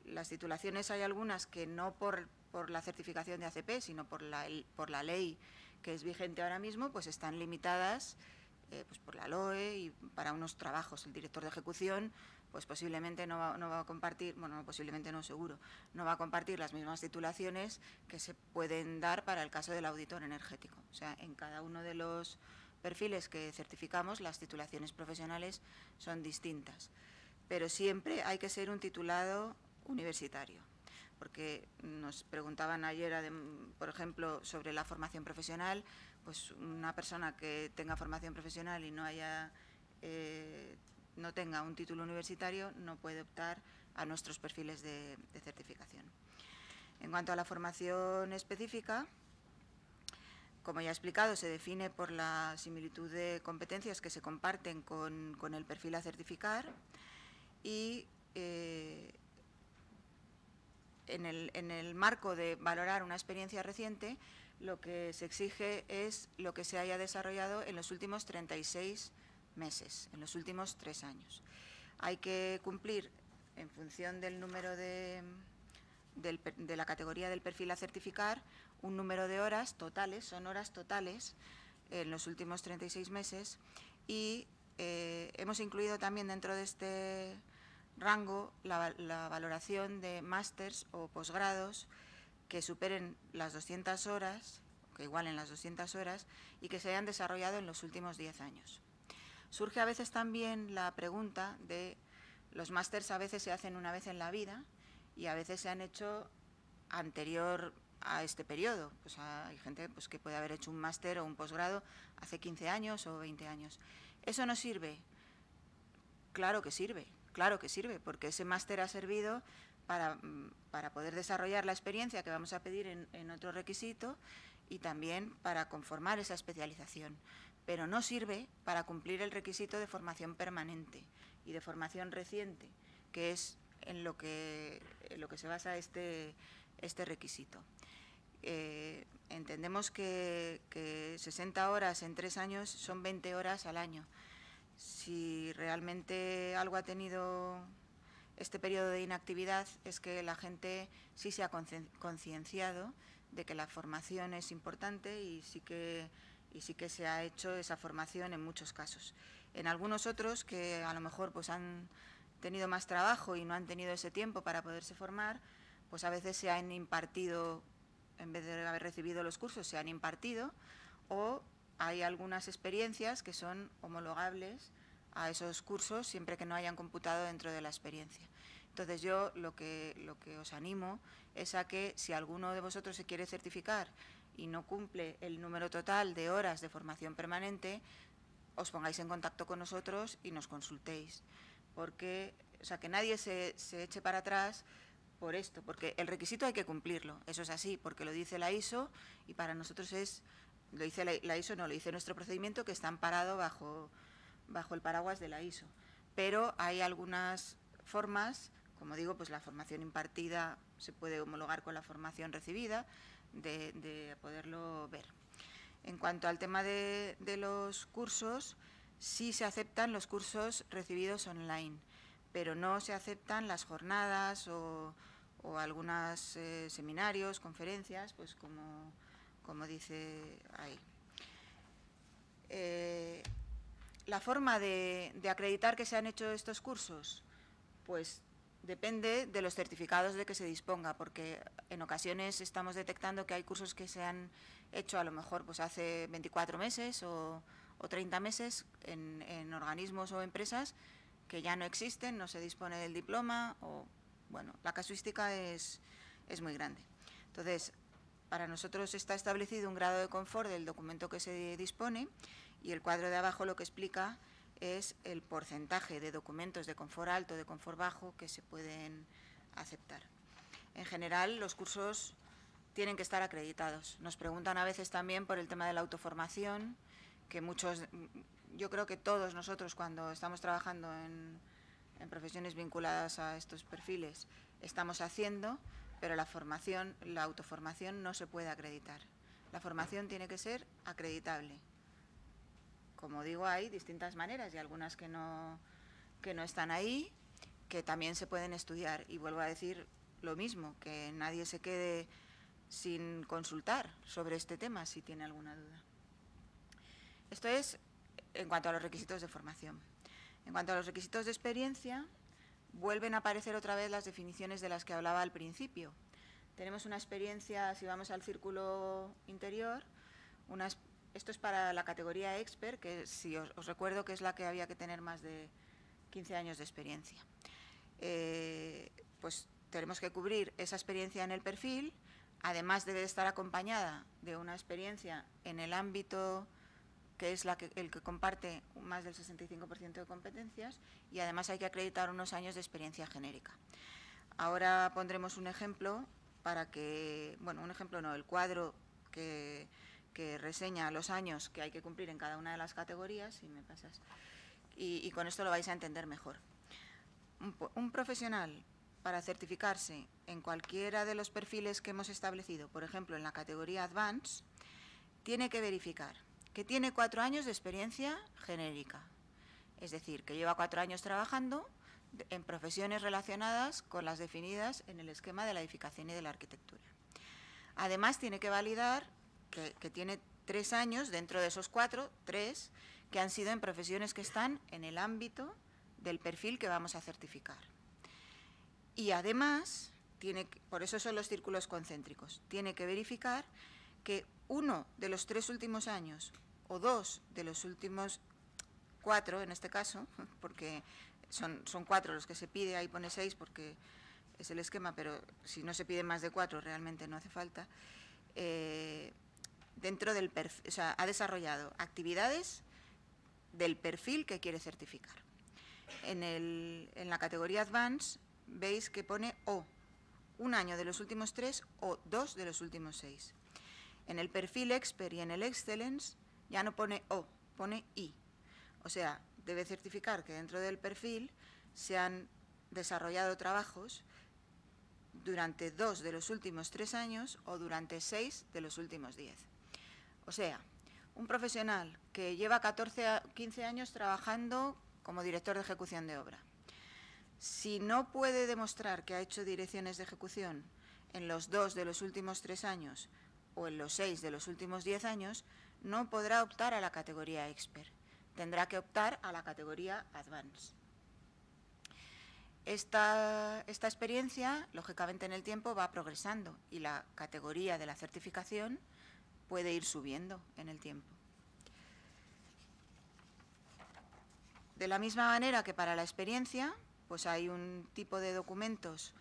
Las titulaciones hay algunas que no por la certificación de ACP, sino por la ley que es vigente ahora mismo, pues están limitadas pues por la LOE, y para unos trabajos el director de ejecución pues posiblemente no va a compartir, bueno, posiblemente no, seguro, no va a compartir las mismas titulaciones que se pueden dar para el caso del auditor energético. O sea, en cada uno de los perfiles que certificamos, las titulaciones profesionales son distintas. Pero siempre hay que ser un titulado universitario, porque nos preguntaban ayer, por ejemplo, sobre la formación profesional. Pues una persona que tenga formación profesional y no tenga un título universitario no puede optar a nuestros perfiles de certificación. En cuanto a la formación específica, como ya he explicado, se define por la similitud de competencias que se comparten con el perfil a certificar y en el marco de valorar una experiencia reciente, lo que se exige es lo que se haya desarrollado en los últimos 36 meses, en los últimos 3 años. Hay que cumplir, en función del número de la categoría del perfil a certificar, un número de horas totales, son horas totales, en los últimos 36 meses, y hemos incluido también dentro de este rango la valoración de másters o posgrados que superen las 200 horas, que igualen las 200 horas, y que se hayan desarrollado en los últimos 10 años. Surge a veces también la pregunta de los másters a veces se hacen una vez en la vida y a veces se han hecho anterior a este periodo. Pues hay gente pues, que puede haber hecho un máster o un posgrado hace 15 años o 20 años. ¿Eso no sirve? Claro que sirve, porque ese máster ha servido para poder desarrollar la experiencia que vamos a pedir en otro requisito y también para conformar esa especialización. Pero no sirve para cumplir el requisito de formación permanente y de formación reciente, que es en lo que se basa este requisito. Entendemos que 60 horas en 3 años son 20 horas al año. Si realmente algo ha tenido este periodo de inactividad es que la gente sí se ha concienciado de que la formación es importante y sí que se ha hecho esa formación en muchos casos. En algunos otros que a lo mejor pues han tenido más trabajo y no han tenido ese tiempo para poderse formar, pues a veces se han impartido, en vez de haber recibido los cursos, se han impartido, o hay algunas experiencias que son homologables a esos cursos siempre que no hayan computado dentro de la experiencia. Entonces yo lo que os animo es a que si alguno de vosotros se quiere certificar y no cumple el número total de horas de formación permanente, os pongáis en contacto con nosotros y nos consultéis. Porque, o sea, que nadie se eche para atrás por esto, porque el requisito hay que cumplirlo, eso es así, porque lo dice la ISO y para nosotros lo dice la ISO, no, lo dice nuestro procedimiento que está amparado bajo el paraguas de la ISO. Pero hay algunas formas, como digo, pues la formación impartida se puede homologar con la formación recibida, de poderlo ver. En cuanto al tema de los cursos, sí se aceptan los cursos recibidos online, pero no se aceptan las jornadas o algunos seminarios, conferencias, pues como dice ahí. La forma de acreditar que se han hecho estos cursos, pues depende de los certificados de que se disponga, porque en ocasiones estamos detectando que hay cursos que se han hecho a lo mejor pues hace 24 meses o 30 meses en organismos o empresas que ya no existen, no se dispone del diploma o, bueno, la casuística es muy grande. Entonces, para nosotros está establecido un grado de confort del documento que se dispone y el cuadro de abajo lo que explica es el porcentaje de documentos de confort alto, de confort bajo que se pueden aceptar. En general, los cursos tienen que estar acreditados. Nos preguntan a veces también por el tema de la autoformación, que yo creo que todos nosotros cuando estamos trabajando en profesiones vinculadas a estos perfiles estamos haciendo, pero la autoformación no se puede acreditar. La formación tiene que ser acreditable. Como digo, hay distintas maneras y algunas que no están ahí, que también se pueden estudiar. Y vuelvo a decir lo mismo, que nadie se quede sin consultar sobre este tema si tiene alguna duda. Esto es en cuanto a los requisitos de formación. En cuanto a los requisitos de experiencia, vuelven a aparecer otra vez las definiciones de las que hablaba al principio. Tenemos una experiencia, si vamos al círculo interior, esto es para la categoría expert, que si os recuerdo que es la que había que tener más de 15 años de experiencia. Pues tenemos que cubrir esa experiencia en el perfil, además debe estar acompañada de una experiencia en el ámbito que es el que comparte más del 65% de competencias, y además hay que acreditar unos años de experiencia genérica. Ahora pondremos un ejemplo para que, bueno, un ejemplo no, el cuadro que reseña los años que hay que cumplir en cada una de las categorías, si me pasas, y con esto lo vais a entender mejor. Un profesional, para certificarse en cualquiera de los perfiles que hemos establecido, por ejemplo, en la categoría Advanced, tiene que verificar que tiene 4 años de experiencia genérica, es decir, que lleva 4 años trabajando en profesiones relacionadas con las definidas en el esquema de la edificación y de la arquitectura. Además, tiene que validar que tiene 3 años, dentro de esos 4, 3, que han sido en profesiones que están en el ámbito del perfil que vamos a certificar. Y además, por eso son los círculos concéntricos, tiene que verificar que 1 de los 3 últimos años o 2 de los últimos 4, en este caso, porque son 4 los que se pide, ahí pone 6 porque es el esquema, pero si no se pide más de 4 realmente no hace falta, dentro del perfil, o sea, ha desarrollado actividades del perfil que quiere certificar. En la categoría Advanced veis que pone O, 1 año de los últimos 3 o 2 de los últimos 6. En el perfil Expert y en el Excellence ya no pone O, pone I. O sea, debe certificar que dentro del perfil se han desarrollado trabajos durante 2 de los últimos 3 años o durante 6 de los últimos 10. O sea, un profesional que lleva 15 años trabajando como director de ejecución de obra, si no puede demostrar que ha hecho direcciones de ejecución en los 2 de los últimos 3 años o en los 6 de los últimos 10 años, no podrá optar a la categoría Expert. Tendrá que optar a la categoría Advanced. Esta experiencia, lógicamente en el tiempo, va progresando y la categoría de la certificación puede ir subiendo en el tiempo. De la misma manera que para la experiencia, pues hay un tipo de documentos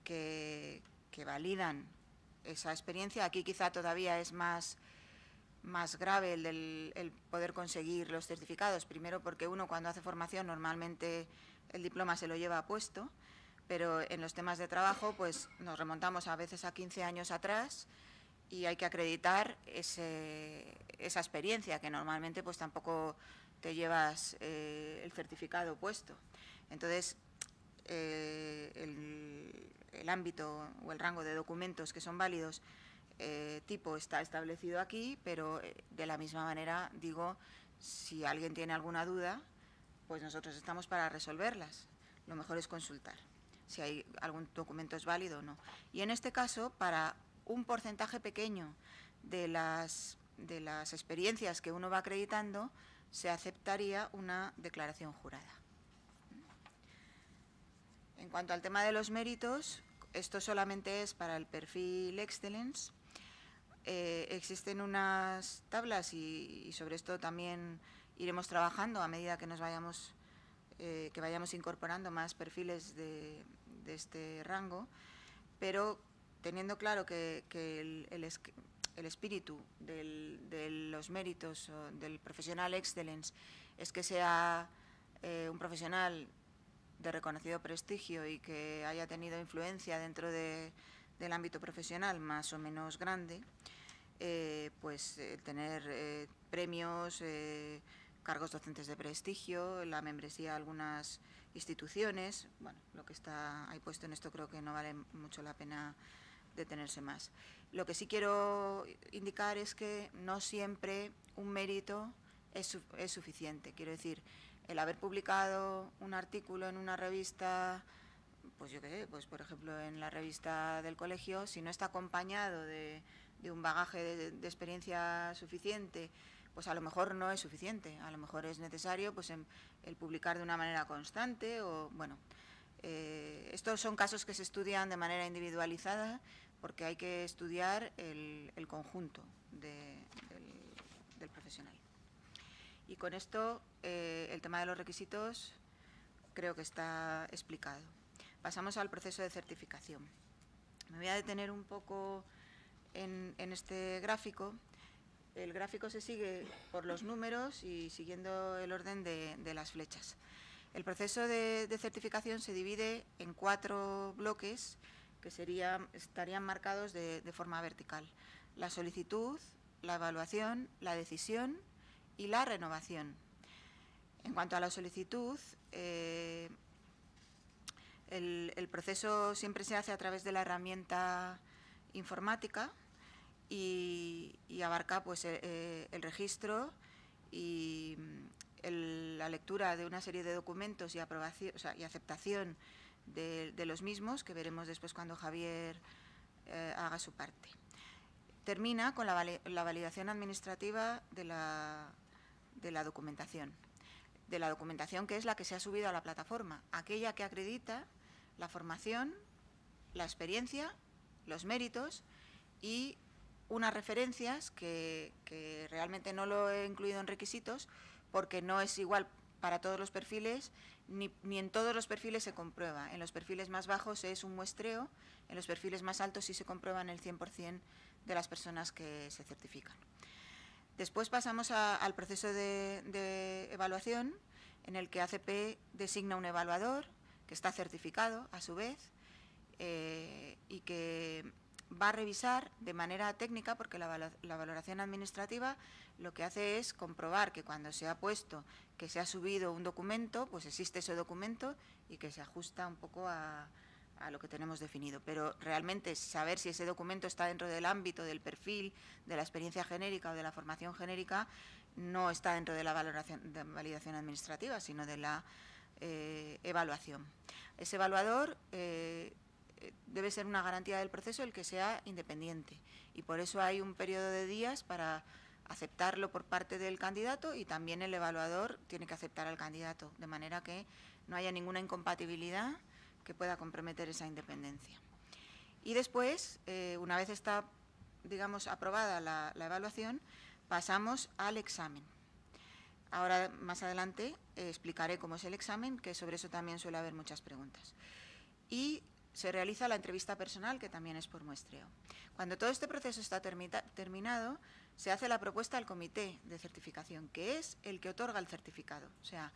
que validan esa experiencia. Aquí quizá todavía es más grave el poder conseguir los certificados. Primero porque uno cuando hace formación normalmente el diploma se lo lleva puesto, pero en los temas de trabajo pues nos remontamos a veces a 15 años atrás y hay que acreditar esa experiencia, que normalmente pues tampoco te llevas el certificado puesto. Entonces, el ámbito o el rango de documentos que son válidos tipo está establecido aquí, pero de la misma manera digo, si alguien tiene alguna duda, pues nosotros estamos para resolverlas. Lo mejor es consultar si hay algún documento es válido o no. Y en este caso, para un porcentaje pequeño de las experiencias que uno va acreditando, se aceptaría una declaración jurada. En cuanto al tema de los méritos, esto solamente es para el perfil Excellence. Existen unas tablas y sobre esto también iremos trabajando a medida que vayamos incorporando más perfiles de este rango, pero teniendo claro que el espíritu de los méritos del profesional Excellence es que sea un profesional de reconocido prestigio y que haya tenido influencia dentro del ámbito profesional más o menos grande, pues tener premios, cargos docentes de prestigio, la membresía a algunas instituciones, bueno, lo que está ahí puesto en esto creo que no vale mucho la pena detenerse más. Lo que sí quiero indicar es que no siempre un mérito es suficiente. Quiero decir, el haber publicado un artículo en una revista, pues yo qué sé, pues por ejemplo en la revista del colegio, si no está acompañado de un bagaje de experiencia suficiente, pues a lo mejor no es suficiente. A lo mejor es necesario pues el publicar de una manera constante o, bueno, Estos son casos que se estudian de manera individualizada porque hay que estudiar el conjunto del profesional. Y con esto el tema de los requisitos creo que está explicado. Pasamos al proceso de certificación. Me voy a detener un poco en este gráfico. El gráfico se sigue por los números y siguiendo el orden de las flechas. El proceso de certificación se divide en 4 bloques que estarían marcados de forma vertical. La solicitud, la evaluación, la decisión y la renovación. En cuanto a la solicitud, el proceso siempre se hace a través de la herramienta informática y abarca pues, el registro y la lectura de una serie de documentos y aprobación, y aceptación de los mismos, que veremos después cuando Javier haga su parte. Termina con la validación administrativa de la documentación. De la documentación que es la que se ha subido a la plataforma, aquella que acredita la formación, la experiencia, los méritos y unas referencias que realmente no lo he incluido en requisitos porque no es igual para todos los perfiles, ni en todos los perfiles se comprueba. En los perfiles más bajos es un muestreo, en los perfiles más altos sí se comprueban el 100% de las personas que se certifican. Después pasamos al proceso de evaluación, en el que ACP designa un evaluador que está certificado, a su vez, y que va a revisar de manera técnica, porque la valoración administrativa lo que hace es comprobar que cuando se ha puesto que se ha subido un documento, pues existe ese documento y que se ajusta un poco a lo que tenemos definido. Pero realmente saber si ese documento está dentro del ámbito del perfil, de la experiencia genérica o de la formación genérica, no está dentro de la validación administrativa, sino de la evaluación. Ese evaluador debe ser una garantía del proceso el que sea independiente, y por eso hay un periodo de días para aceptarlo por parte del candidato, y también el evaluador tiene que aceptar al candidato, de manera que no haya ninguna incompatibilidad que pueda comprometer esa independencia. Y después, una vez está, digamos, aprobada la evaluación, pasamos al examen. Ahora, más adelante, explicaré cómo es el examen, que sobre eso también suele haber muchas preguntas. Y se realiza la entrevista personal, que también es por muestreo. Cuando todo este proceso está terminado, se hace la propuesta al comité de certificación, que es el que otorga el certificado. O sea,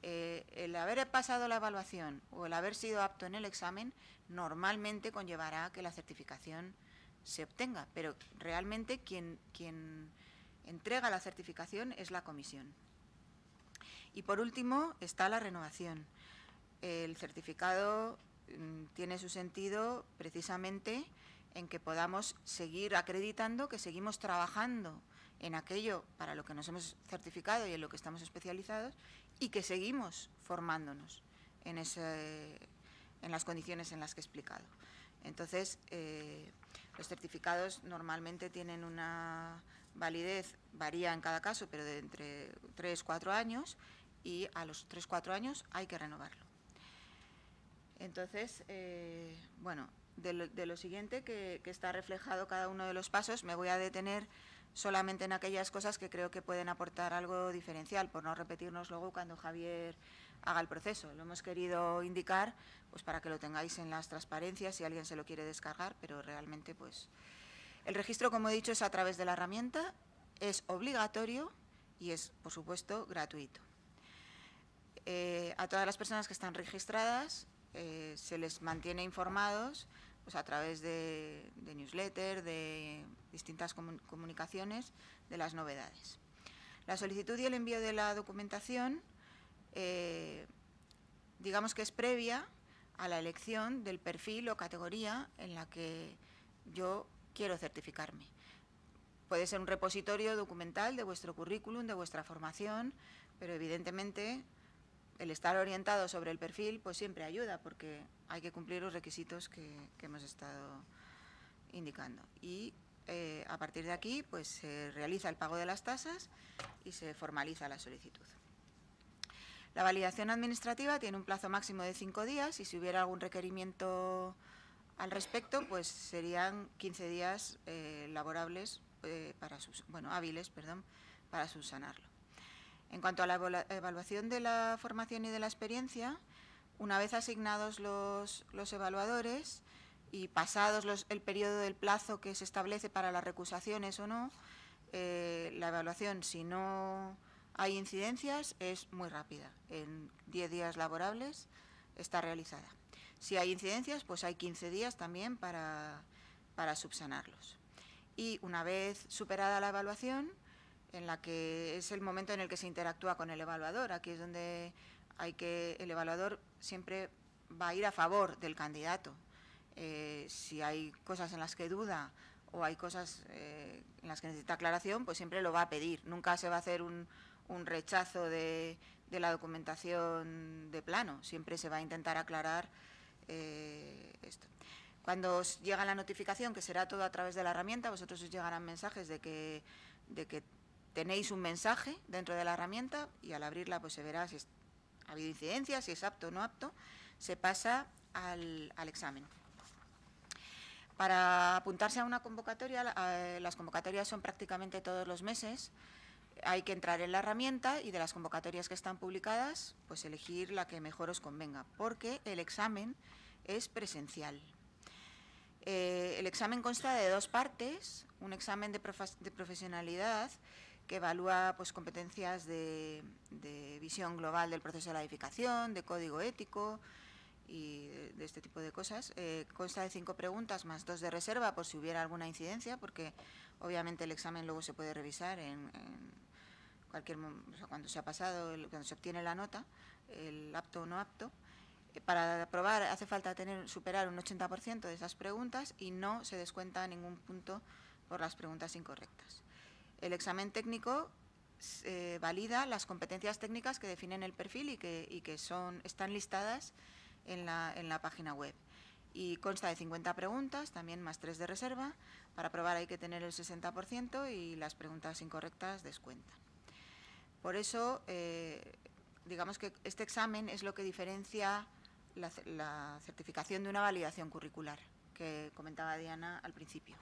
el haber pasado la evaluación o el haber sido apto en el examen normalmente conllevará a que la certificación se obtenga, pero realmente quien entrega la certificación es la comisión. Y por último está la renovación. El certificado tiene su sentido precisamente en que podamos seguir acreditando que seguimos trabajando en aquello para lo que nos hemos certificado y en lo que estamos especializados, y que seguimos formándonos en las condiciones en las que he explicado. Entonces, los certificados normalmente tienen una validez, varía en cada caso, pero de entre 3-4 años, y a los 3-4 años hay que renovarlo. Entonces, bueno, de lo siguiente que está reflejado cada uno de los pasos, me voy a detener solamente en aquellas cosas que creo que pueden aportar algo diferencial, por no repetirnos luego cuando Javier haga el proceso. Lo hemos querido indicar pues para que lo tengáis en las transparencias si alguien se lo quiere descargar, pero realmente pues el registro, como he dicho, es a través de la herramienta, es obligatorio y es, por supuesto, gratuito. A todas las personas que están registradas se les mantiene informados pues, a través de newsletter, de distintas comunicaciones, de las novedades. La solicitud y el envío de la documentación, digamos que es previa a la elección del perfil o categoría en la que yo quiero certificarme. Puede ser un repositorio documental de vuestro currículum, de vuestra formación, pero evidentemente el estar orientado sobre el perfil pues siempre ayuda, porque hay que cumplir los requisitos que hemos estado indicando. Y a partir de aquí pues se realiza el pago de las tasas y se formaliza la solicitud. La validación administrativa tiene un plazo máximo de 5 días y si hubiera algún requerimiento al respecto, pues serían 15 días laborables, hábiles, para subsanarlo. En cuanto a la evaluación de la formación y de la experiencia, una vez asignados los evaluadores y pasados el periodo del plazo que se establece para las recusaciones o no, la evaluación, si no hay incidencias, es muy rápida. En 10 días laborables está realizada. Si hay incidencias, pues hay 15 días también para subsanarlos. Y una vez superada la evaluación, en la que es el momento en el que se interactúa con el evaluador, aquí es donde el evaluador siempre va a ir a favor del candidato. Si hay cosas en las que duda o hay cosas en las que necesita aclaración, pues siempre lo va a pedir. Nunca se va a hacer un rechazo de la documentación de plano, siempre se va a intentar aclarar esto. Cuando os llega la notificación, que será todo a través de la herramienta, vosotros os llegarán mensajes de que tenéis un mensaje dentro de la herramienta y al abrirla pues se verá si ha habido incidencias, si es apto o no apto, se pasa al examen. Para apuntarse a una convocatoria, las convocatorias son prácticamente todos los meses, hay que entrar en la herramienta y de las convocatorias que están publicadas, pues elegir la que mejor os convenga, porque el examen es presencial. El examen consta de 2 partes, un examen de profesionalidad que evalúa pues, competencias de visión global del proceso de la edificación, de código ético y de este tipo de cosas. Consta de 5 preguntas más 2 de reserva por si hubiera alguna incidencia, porque obviamente el examen luego se puede revisar en cualquier momento, o sea, cuando se ha pasado, cuando se obtiene la nota, el apto o no apto. Para aprobar hace falta superar un 80% de esas preguntas y no se descuenta ningún punto por las preguntas incorrectas. El examen técnico valida las competencias técnicas que definen el perfil y que están listadas en la página web. Y consta de 50 preguntas, también más 3 de reserva. Para aprobar hay que tener el 60% y las preguntas incorrectas descuentan. Por eso, digamos que este examen es lo que diferencia la certificación de una validación curricular, que comentaba Diana al principio.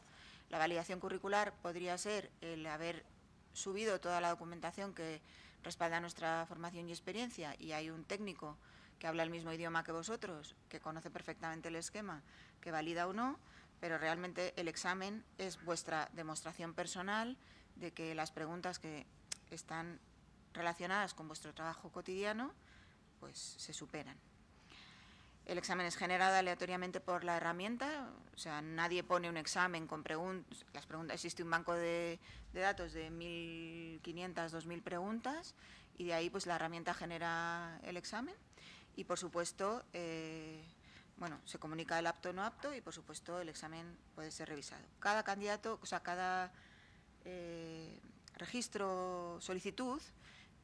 La validación curricular podría ser el haber subido toda la documentación que respalda nuestra formación y experiencia y hay un técnico que habla el mismo idioma que vosotros, que conoce perfectamente el esquema, que valida o no, pero realmente el examen es vuestra demostración personal de que las preguntas que están relacionadas con vuestro trabajo cotidiano pues se superan. El examen es generado aleatoriamente por la herramienta, o sea, nadie pone un examen con preguntas. Existe un banco de datos de 1.500, 2.000 preguntas y de ahí pues la herramienta genera el examen y por supuesto, se comunica el apto o no apto y por supuesto el examen puede ser revisado. Cada candidato, o sea, cada registro solicitud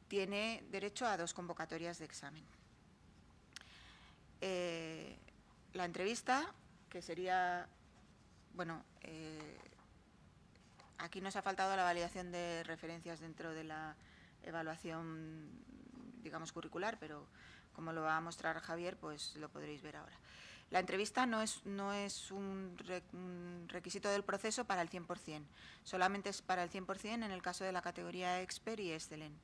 tiene derecho a 2 convocatorias de examen. La entrevista, que sería, aquí nos ha faltado la validación de referencias dentro de la evaluación, digamos, curricular, pero como lo va a mostrar Javier, pues lo podréis ver ahora. La entrevista no es un requisito del proceso para el 100%, solamente es para el 100% en el caso de la categoría Expert y Excellent.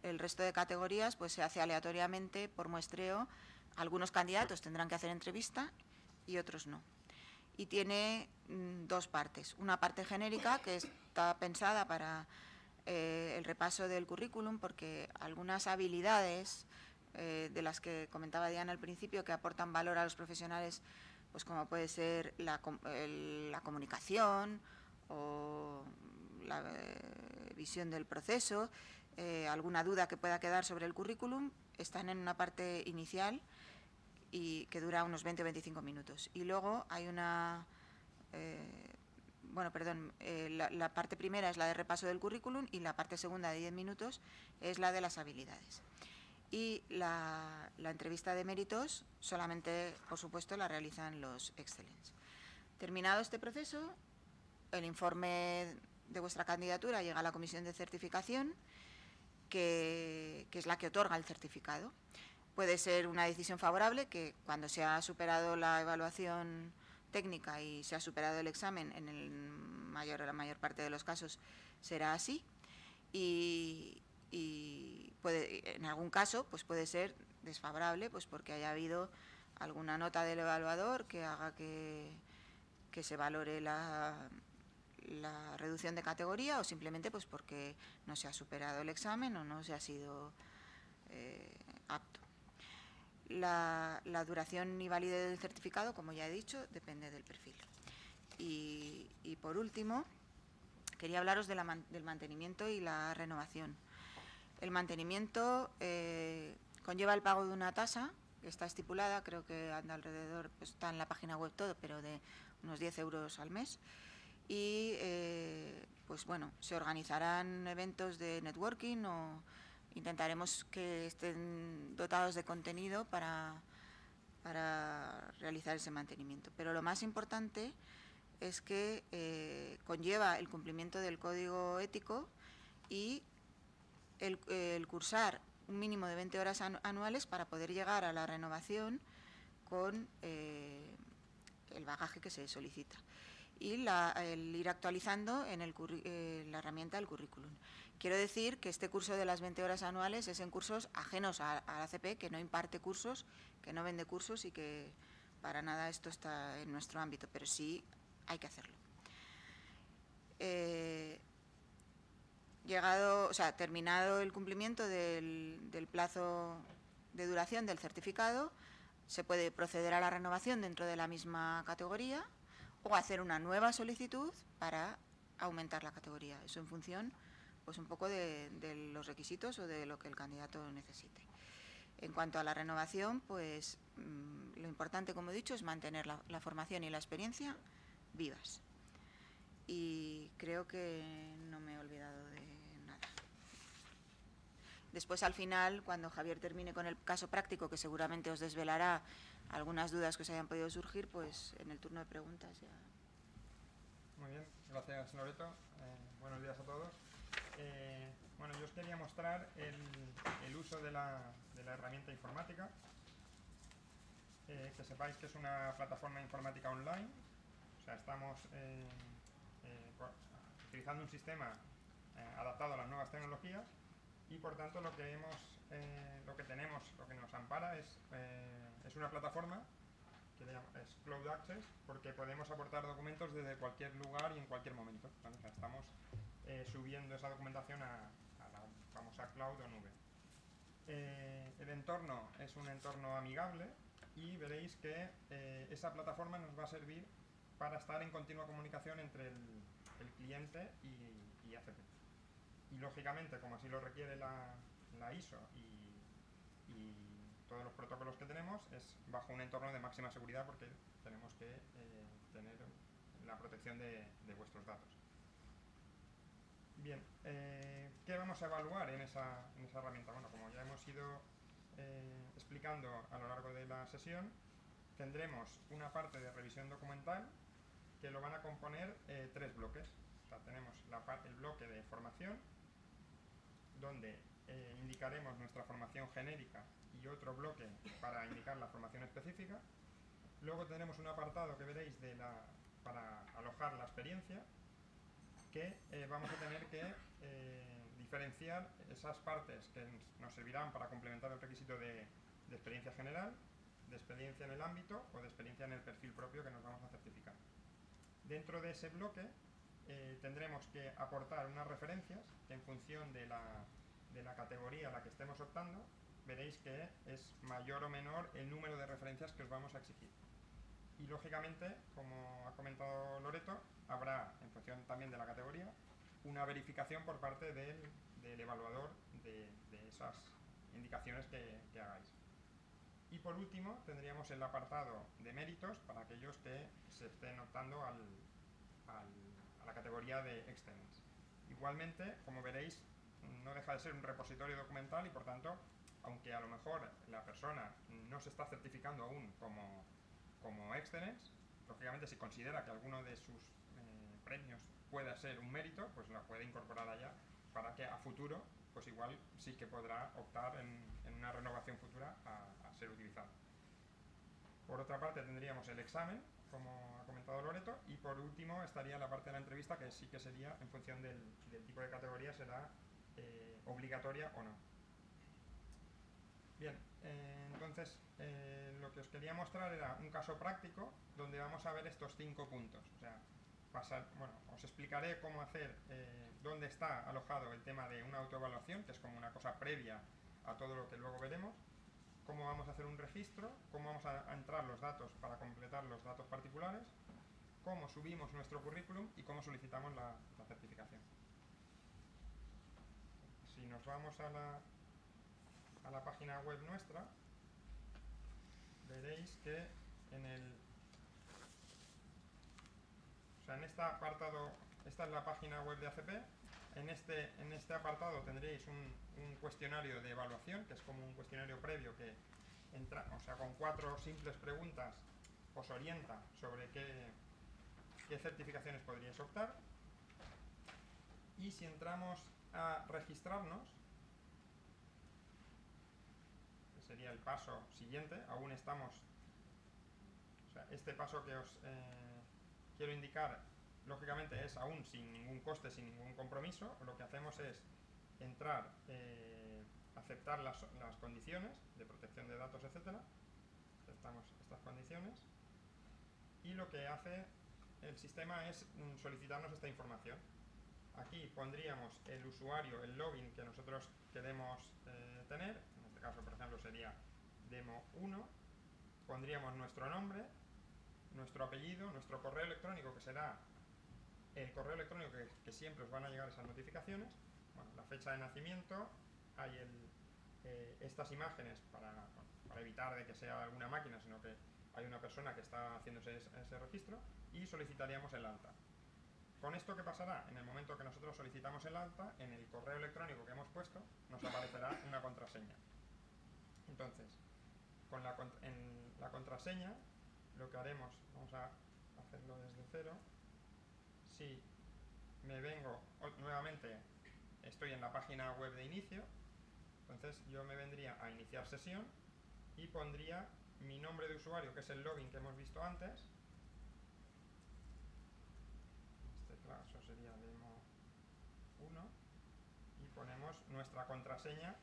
El resto de categorías pues se hace aleatoriamente por muestreo. Algunos candidatos tendrán que hacer entrevista y otros no. Y tiene 2 partes. Una parte genérica que está pensada para el repaso del currículum porque algunas habilidades de las que comentaba Diana al principio que aportan valor a los profesionales, pues como puede ser la comunicación o la visión del proceso, alguna duda que pueda quedar sobre el currículum, están en una parte inicial y que dura unos 20 o 25 minutos. Y luego hay una, la parte primera es la de repaso del currículum y la parte segunda de 10 minutos es la de las habilidades. Y la entrevista de méritos solamente, por supuesto, la realizan los Excellents. Terminado este proceso, el informe de vuestra candidatura llega a la comisión de certificación que que es la que otorga el certificado. Puede ser una decisión favorable, que cuando se ha superado la evaluación técnica y se ha superado el examen, en la mayor parte de los casos será así, y en algún caso pues puede ser desfavorable, pues porque haya habido alguna nota del evaluador que haga que se valore la reducción de categoría, o simplemente pues porque no se ha superado el examen o no se ha sido apto. La duración y validez del certificado, como ya he dicho, depende del perfil. Y por último, quería hablaros del mantenimiento y la renovación. El mantenimiento conlleva el pago de una tasa que está estipulada, creo que anda alrededor, pues está en la página web todo, pero de unos 10 euros al mes. Y pues bueno, se organizarán eventos de networking o intentaremos que estén dotados de contenido para realizar ese mantenimiento. Pero lo más importante es que conlleva el cumplimiento del código ético y el cursar un mínimo de 20 horas anuales para poder llegar a la renovación con el bagaje que se solicita. Y el ir actualizando en la herramienta del currículum. Quiero decir que este curso de las 20 horas anuales es en cursos ajenos a la ACP, que no imparte cursos, que no vende cursos y que para nada esto está en nuestro ámbito, pero sí hay que hacerlo. Terminado el cumplimiento del plazo de duración del certificado, se puede proceder a la renovación dentro de la misma categoría o hacer una nueva solicitud para aumentar la categoría. Eso en función, pues un poco de los requisitos o de lo que el candidato necesite. En cuanto a la renovación, pues lo importante, como he dicho, es mantener la formación y la experiencia vivas. Y creo que no me he olvidado de nada. Después, al final, cuando Javier termine con el caso práctico, que seguramente os desvelará algunas dudas que os hayan podido surgir, pues en el turno de preguntas ya. Muy bien, gracias Loreto. Buenos días a todos. Bueno, yo os quería mostrar el uso de la herramienta informática. Que sepáis que es una plataforma informática online. O sea, estamos utilizando un sistema adaptado a las nuevas tecnologías y por tanto lo que nos ampara es una plataforma que es Cloud Access, porque podemos aportar documentos desde cualquier lugar y en cualquier momento. ¿Vale? O sea, estamos subiendo esa documentación a la famosa cloud o nube. El entorno es un entorno amigable y veréis que esa plataforma nos va a servir para estar en continua comunicación entre el cliente y ACP. Y lógicamente, como así lo requiere la ISO y todos los protocolos que tenemos, es bajo un entorno de máxima seguridad porque tenemos que tener la protección de vuestros datos. Bien, ¿qué vamos a evaluar en esa herramienta? Bueno, como ya hemos ido explicando a lo largo de la sesión, tendremos una parte de revisión documental que lo van a componer 3 bloques. O sea, tenemos el bloque de formación, donde indicaremos nuestra formación genérica y otro bloque para indicar la formación específica. Luego tenemos un apartado que veréis para alojar la experiencia, que vamos a tener que diferenciar esas partes que nos servirán para complementar el requisito de experiencia general, de experiencia en el ámbito o de experiencia en el perfil propio que nos vamos a certificar. Dentro de ese bloque tendremos que aportar unas referencias que en función de la categoría a la que estemos optando, veréis que es mayor o menor el número de referencias que os vamos a exigir. Y lógicamente, como ha comentado Loreto, habrá, en función también de la categoría, una verificación por parte del evaluador de esas indicaciones que hagáis. Y por último, tendríamos el apartado de méritos para aquellos que se estén optando a la categoría de Excellence. Igualmente, como veréis, no deja de ser un repositorio documental y por tanto, aunque a lo mejor la persona no se está certificando aún como Excellence, lógicamente si considera que alguno de sus premios pueda ser un mérito, pues la puede incorporar allá para que a futuro pues igual sí que podrá optar en una renovación futura a ser utilizado. Por otra parte tendríamos el examen, como ha comentado Loreto, y por último estaría la parte de la entrevista, que sí que sería, en función del tipo de categoría, será obligatoria o no. Bien, entonces lo que os quería mostrar era un caso práctico donde vamos a ver estos 5 puntos. O sea, os explicaré cómo hacer, dónde está alojado el tema de una autoevaluación, que es como una cosa previa a todo lo que luego veremos, cómo vamos a hacer un registro, cómo vamos a entrar los datos para completar los datos particulares, cómo subimos nuestro currículum y cómo solicitamos la certificación. Si nos vamos a la página web nuestra, veréis que en este apartado, esta es la página web de ACP. En este apartado tendréis un cuestionario de evaluación, que es como un cuestionario previo que entra, con 4 simples preguntas os orienta sobre qué certificaciones podríais optar. Y si entramos a registrarnos, que sería el paso siguiente, aún estamos, este paso que os quiero indicar, lógicamente es aún sin ningún coste, sin ningún compromiso. Lo que hacemos es entrar, aceptar las condiciones de protección de datos, etcétera. Aceptamos estas condiciones y lo que hace el sistema es solicitarnos esta información. Aquí pondríamos el usuario, el login que nosotros queremos tener. En este caso, por ejemplo, sería demo1. Pondríamos nuestro nombre, nuestro apellido, nuestro correo electrónico, que será el correo electrónico que siempre os van a llegar esas notificaciones. Bueno, la fecha de nacimiento, hay estas imágenes para evitar de que sea alguna máquina, sino que hay una persona que está haciéndose ese registro, y solicitaríamos el alta. ¿Con esto qué pasará? En el momento que nosotros solicitamos el alta, en el correo electrónico que hemos puesto nos aparecerá una contraseña. Entonces, en la contraseña, lo que haremos, vamos a hacerlo desde cero. Si me vengo nuevamente, estoy en la página web de inicio, entonces yo me vendría a iniciar sesión y pondría mi nombre de usuario, que es el login que hemos visto antes. En este caso sería demo1, y ponemos nuestra contraseña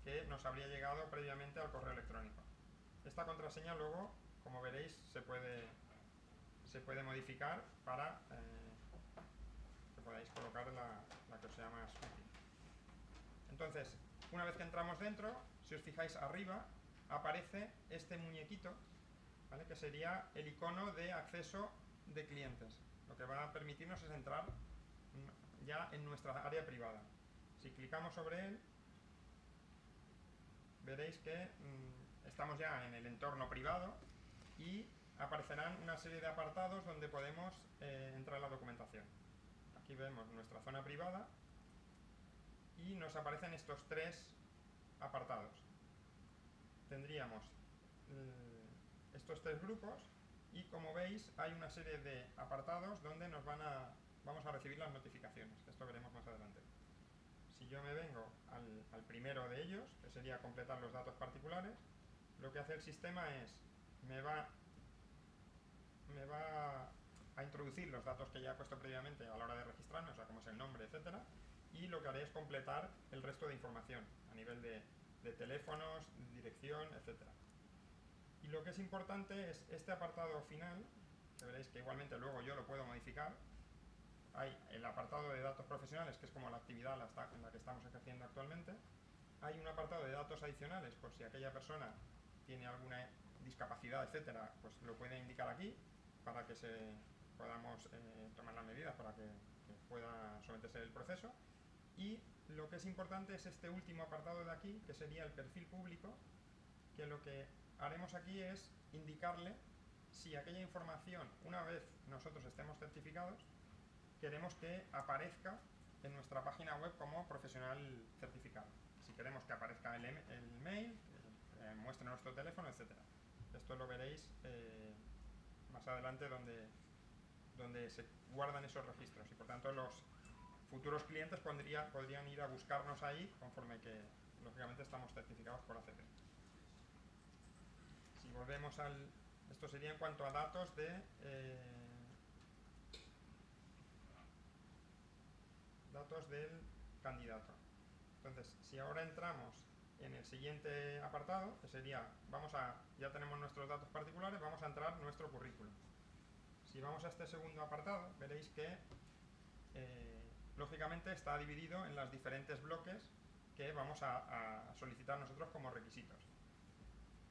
que nos habría llegado previamente al correo electrónico. Esta contraseña luego, como veréis, se puede modificar para que podáis colocar la que os sea más útil. Entonces, una vez que entramos dentro, si os fijáis arriba, aparece este muñequito, ¿vale?, que sería el icono de acceso de clientes. Lo que va a permitirnos es entrar ya en nuestra área privada. Si clicamos sobre él, veréis que estamos ya en el entorno privado y aparecerán una serie de apartados donde podemos entrar en la documentación. Aquí vemos nuestra zona privada y nos aparecen estos 3 apartados. Tendríamos estos 3 grupos y, como veis, hay una serie de apartados donde vamos a recibir las notificaciones, que esto veremos más adelante. Si yo me vengo al primero de ellos, que sería completar los datos particulares, lo que hace el sistema es me va a introducir los datos que ya he puesto previamente a la hora de registrarme, o sea, como es el nombre, etcétera, y lo que haré es completar el resto de información a nivel de teléfonos, dirección, etcétera. Y lo que es importante es este apartado final, que veréis que igualmente luego yo lo puedo modificar. Hay el apartado de datos profesionales, que es como la actividad en la que estamos ejerciendo actualmente. Hay un apartado de datos adicionales, por si aquella persona tiene alguna discapacidad, etcétera, pues lo puede indicar aquí, para que podamos tomar las medidas para que pueda someterse al proceso. Y lo que es importante es este último apartado de aquí, que sería el perfil público, que lo que haremos aquí es indicarle si aquella información, una vez nosotros estemos certificados, queremos que aparezca en nuestra página web como profesional certificado. Si queremos que aparezca el mail, que muestre nuestro teléfono, etcétera. Esto lo veréis más adelante donde se guardan esos registros, y por tanto los futuros clientes podrían ir a buscarnos ahí conforme que, lógicamente, estamos certificados por ACP. Si volvemos al... Esto sería en cuanto a datos de... datos del candidato. Entonces, si ahora entramos en el siguiente apartado, que sería, ya tenemos nuestros datos particulares, vamos a entrar nuestro currículum. Si vamos a este segundo apartado, veréis que lógicamente está dividido en los diferentes bloques que vamos a solicitar nosotros como requisitos.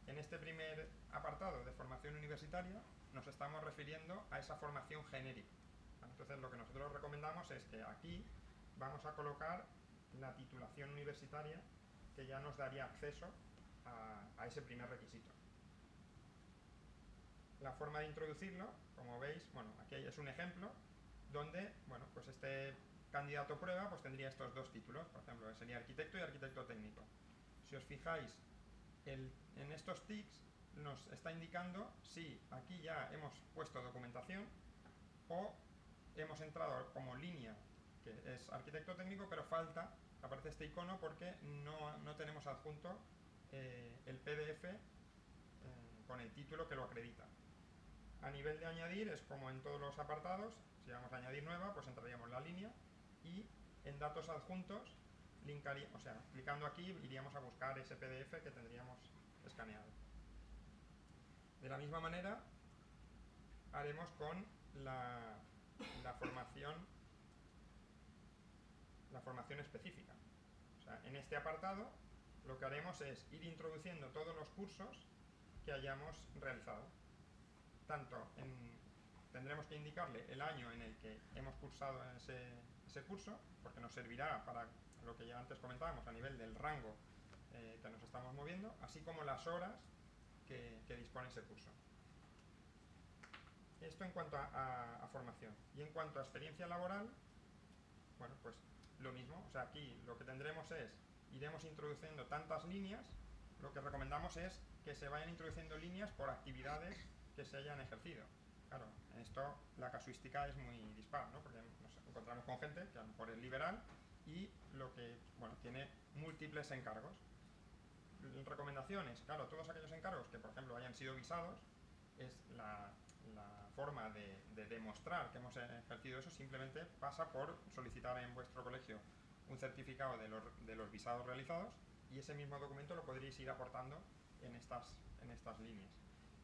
En este primer apartado de formación universitaria nos estamos refiriendo a esa formación genérica. Entonces, lo que nosotros recomendamos es que aquí vamos a colocar la titulación universitaria, que ya nos daría acceso a ese primer requisito. La forma de introducirlo, como veis, bueno, aquí es un ejemplo donde, bueno, pues este candidato prueba pues tendría estos dos títulos, por ejemplo, sería arquitecto y arquitecto técnico. Si os fijáis, en estos tics nos está indicando si aquí ya hemos puesto documentación o hemos entrado como línea, que es arquitecto técnico, pero aparece este icono porque no tenemos adjunto el PDF con el título que lo acredita. A nivel de añadir es como en todos los apartados, si vamos a añadir nueva, pues entraríamos la línea y en datos adjuntos, clicando aquí iríamos a buscar ese PDF que tendríamos escaneado. De la misma manera haremos con la formación específica. O sea, en este apartado lo que haremos es ir introduciendo todos los cursos que hayamos realizado. Tendremos que indicarle el año en el que hemos cursado ese curso, porque nos servirá para lo que ya antes comentábamos a nivel del rango que nos estamos moviendo, así como las horas que dispone ese curso. Esto en cuanto a formación. Y en cuanto a experiencia laboral, bueno, pues lo mismo. O sea, aquí lo que tendremos iremos introduciendo tantas líneas, lo que recomendamos es que se vayan introduciendo líneas por actividades que se hayan ejercido. Claro, en esto la casuística es muy dispar, ¿no? Porque nos encontramos con gente que a lo mejor es liberal y tiene múltiples encargos. Recomendaciones, claro, todos aquellos encargos que, por ejemplo, hayan sido visados, es la forma de demostrar que hemos ejercido eso, simplemente pasa por solicitar en vuestro colegio un certificado de los visados realizados, y ese mismo documento lo podréis ir aportando en estas líneas.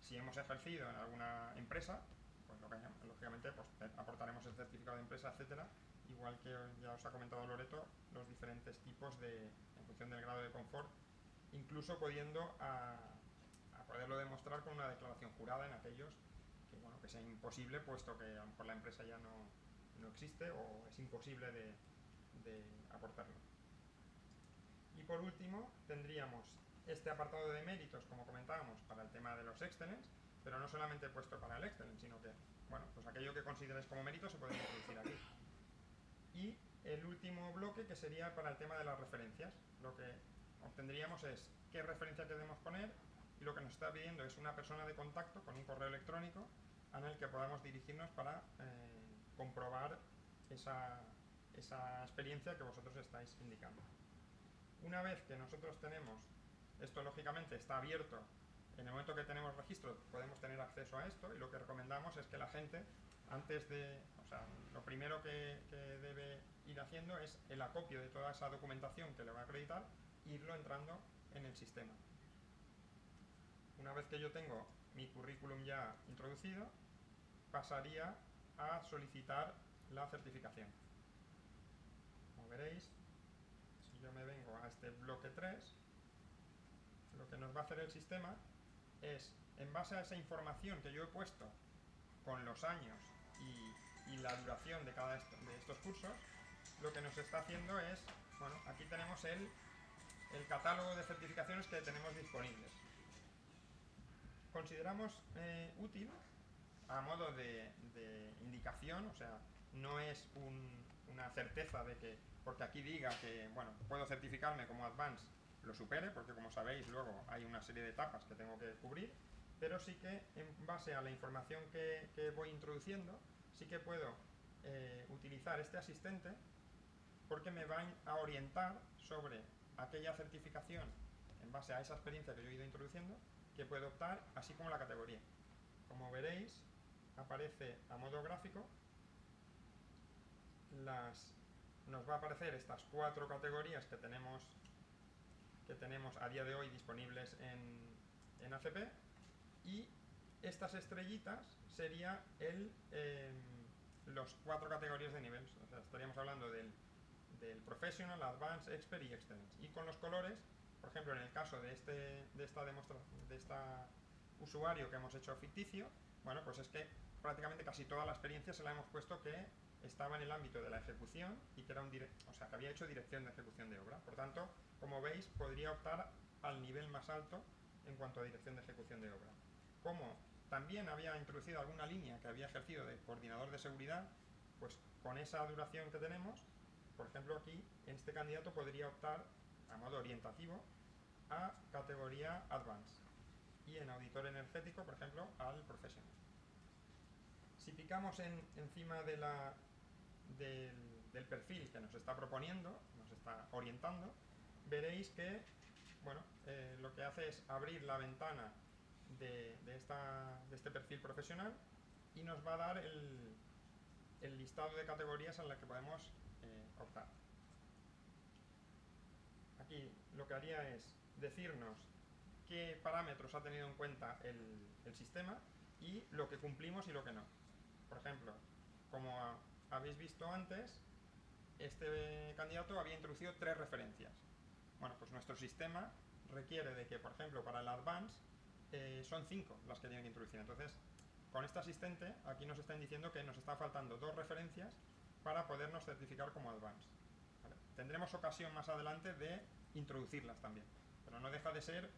Si hemos ejercido en alguna empresa, pues lógicamente pues, aportaremos el certificado de empresa, etcétera, igual que ya os ha comentado Loreto, los diferentes tipos en función del grado de confort, incluso pudiendo poderlo demostrar con una declaración jurada en aquellos que sea imposible, puesto que a lo mejor la empresa ya no existe o es imposible de aportarlo. Y por último tendríamos este apartado de méritos, como comentábamos, para el tema de los excellence, pero no solamente puesto para el excellence, sino que pues aquello que consideres como mérito se puede introducir aquí. Y el último bloque, que sería para el tema de las referencias. Lo que obtendríamos es qué referencia queremos poner, y lo que nos está pidiendo es una persona de contacto con un correo electrónico en el que podamos dirigirnos para comprobar esa experiencia que vosotros estáis indicando. Una vez que nosotros tenemos, esto lógicamente está abierto, en el momento que tenemos registro podemos tener acceso a esto, y lo que recomendamos es que la gente, lo primero que debe ir haciendo es el acopio de toda esa documentación que le va a acreditar e irlo entrando en el sistema. Una vez que yo tengo mi currículum ya introducido, pasaría a solicitar la certificación. Como veréis, si yo me vengo a este bloque 3, lo que nos va a hacer el sistema es, en base a esa información que yo he puesto con los años y la duración de cada de estos cursos, lo que nos está haciendo es, aquí tenemos el catálogo de certificaciones que tenemos disponibles. Consideramos útil, a modo de indicación, o sea, no es una certeza de que, porque aquí diga que, puedo certificarme como Advanced, lo supere, porque como sabéis luego hay una serie de etapas que tengo que cubrir, pero sí que en base a la información que voy introduciendo, sí que puedo utilizar este asistente porque me van a orientar sobre aquella certificación en base a esa experiencia que yo he ido introduciendo que puedo optar, así como la categoría. Como veréis, aparece a modo gráfico, nos va a aparecer estas 4 categorías que tenemos a día de hoy disponibles en ACP, y estas estrellitas serían los 4 categorías de nivel. O sea, estaríamos hablando del Professional, Advanced, Expert y Excellence. Y con los colores, por ejemplo, en el caso de este usuario que hemos hecho ficticio, bueno, pues es que prácticamente casi toda la experiencia se la hemos puesto que estaba en el ámbito de la ejecución y que era que había hecho dirección de ejecución de obra. Por tanto, como veis, podría optar al nivel más alto en cuanto a dirección de ejecución de obra. Como también había introducido alguna línea que había ejercido de coordinador de seguridad, pues con esa duración que tenemos, por ejemplo aquí, este candidato podría optar a modo orientativo a categoría Advanced y en auditor energético, por ejemplo, al Professional. Si picamos encima del perfil que nos está proponiendo, nos está orientando, veréis que bueno, lo que hace es abrir la ventana de este perfil profesional y nos va a dar el listado de categorías en las que podemos optar. Aquí lo que haría es decirnos qué parámetros ha tenido en cuenta el sistema y lo que cumplimos y lo que no. Por ejemplo, como habéis visto antes, este candidato había introducido 3 referencias. Bueno, pues nuestro sistema requiere de que, por ejemplo, para el Advanced son 5 las que tienen que introducir. Entonces, con este asistente, aquí nos están diciendo que nos está faltando 2 referencias para podernos certificar como Advanced. ¿Vale? Tendremos ocasión más adelante de introducirlas también, pero no deja de ser,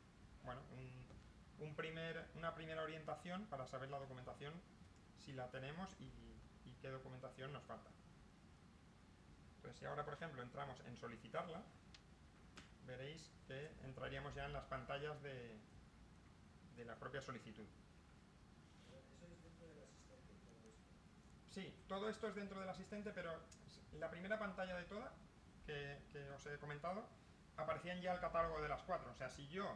bueno, una primera orientación para saber la documentación, si la tenemos y qué documentación nos falta. Entonces, si ahora, por ejemplo, entramos en solicitarla, veréis que entraríamos ya en las pantallas de la propia solicitud. ¿Eso es dentro del asistente y todo esto? Sí, todo esto es dentro del asistente, pero la primera pantalla de toda que os he comentado, aparecían ya el catálogo de las 4. O sea, si yo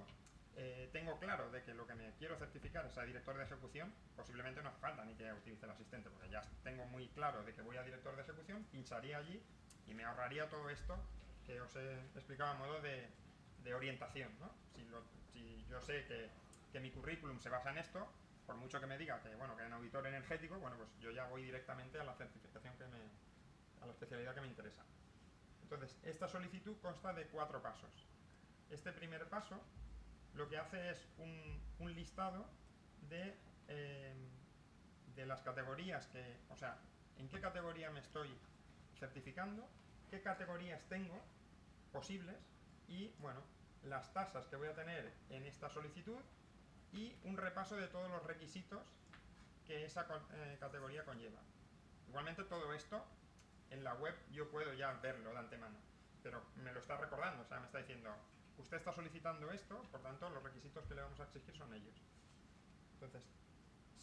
tengo claro de que lo que me quiero certificar es a director de ejecución, posiblemente no hace falta ni que utilice el asistente, porque ya tengo muy claro de que voy a director de ejecución, pincharía allí y me ahorraría todo esto que os he explicado a modo de orientación, ¿no? Si yo sé que mi currículum se basa en esto, por mucho que me diga que, bueno, que en auditor energético, bueno, pues yo ya voy directamente a la certificación a la especialidad que me interesa. Entonces, esta solicitud consta de 4 pasos. Este primer paso lo que hace es un listado de las categorías o sea, en qué categoría me estoy certificando, qué categorías tengo posibles y, bueno, las tasas que voy a tener en esta solicitud y un repaso de todos los requisitos que esa categoría conlleva. Igualmente todo esto en la web yo puedo ya verlo de antemano, pero me lo está recordando, o sea, me está diciendo, usted está solicitando esto, por tanto los requisitos que le vamos a exigir son ellos. Entonces,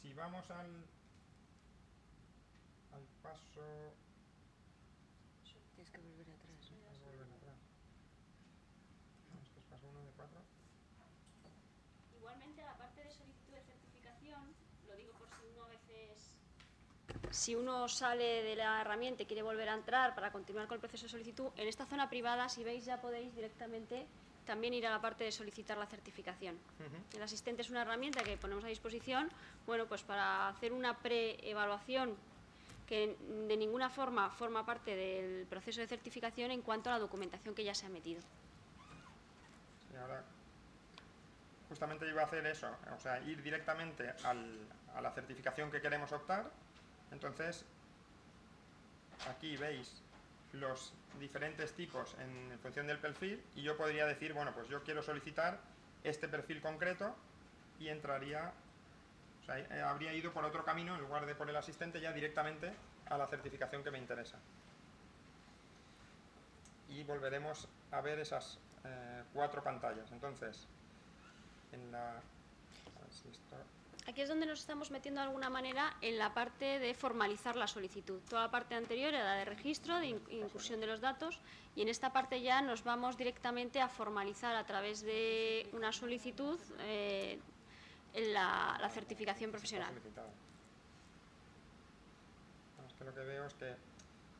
si vamos al paso... Tienes que volver atrás, ¿no? Vamos a volver atrás. No, esto es paso 1 de 4. Igualmente, a la parte de solicitud de certificación, lo digo por si uno a veces... Si uno sale de la herramienta y quiere volver a entrar para continuar con el proceso de solicitud, en esta zona privada, si veis, ya podéis directamente también ir a la parte de solicitar la certificación. El asistente es una herramienta que ponemos a disposición, bueno, pues para hacer una pre-evaluación que de ninguna forma forma parte del proceso de certificación en cuanto a la documentación que ya se ha metido. Y ahora, justamente iba a hacer eso, o sea, ir directamente a la certificación que queremos optar. Entonces, aquí veis los diferentes tipos en función del perfil y yo podría decir, bueno, pues yo quiero solicitar este perfil concreto y entraría, o sea, habría ido por otro camino en lugar de por el asistente ya directamente a la certificación que me interesa. Y volveremos a ver esas 4 pantallas. Entonces, a ver si esto... Aquí es donde nos estamos metiendo de alguna manera en la parte de formalizar la solicitud. Toda la parte anterior era de registro, de inclusión de los datos, y en esta parte ya nos vamos directamente a formalizar a través de una solicitud la certificación profesional. Es que lo que veo es que,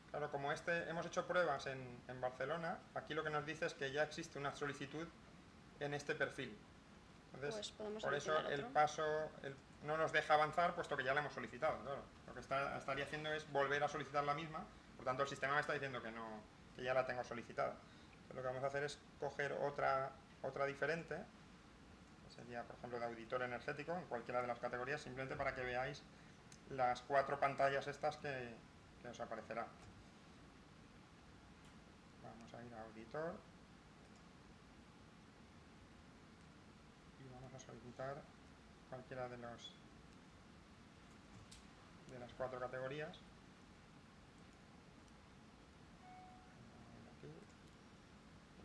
claro, como hemos hecho pruebas en Barcelona, aquí lo que nos dice es que ya existe una solicitud en este perfil. Entonces, pues por eso el paso no nos deja avanzar, puesto que ya la hemos solicitado. Claro. Lo que estaría haciendo es volver a solicitar la misma, por tanto el sistema me está diciendo que ya la tengo solicitada. Entonces, lo que vamos a hacer es coger otra diferente, que sería, por ejemplo, de auditor energético, en cualquiera de las categorías, simplemente para que veáis las 4 pantallas estas que os aparecerá. Vamos a ir a auditor. A solicitar cualquiera de las 4 categorías. Aquí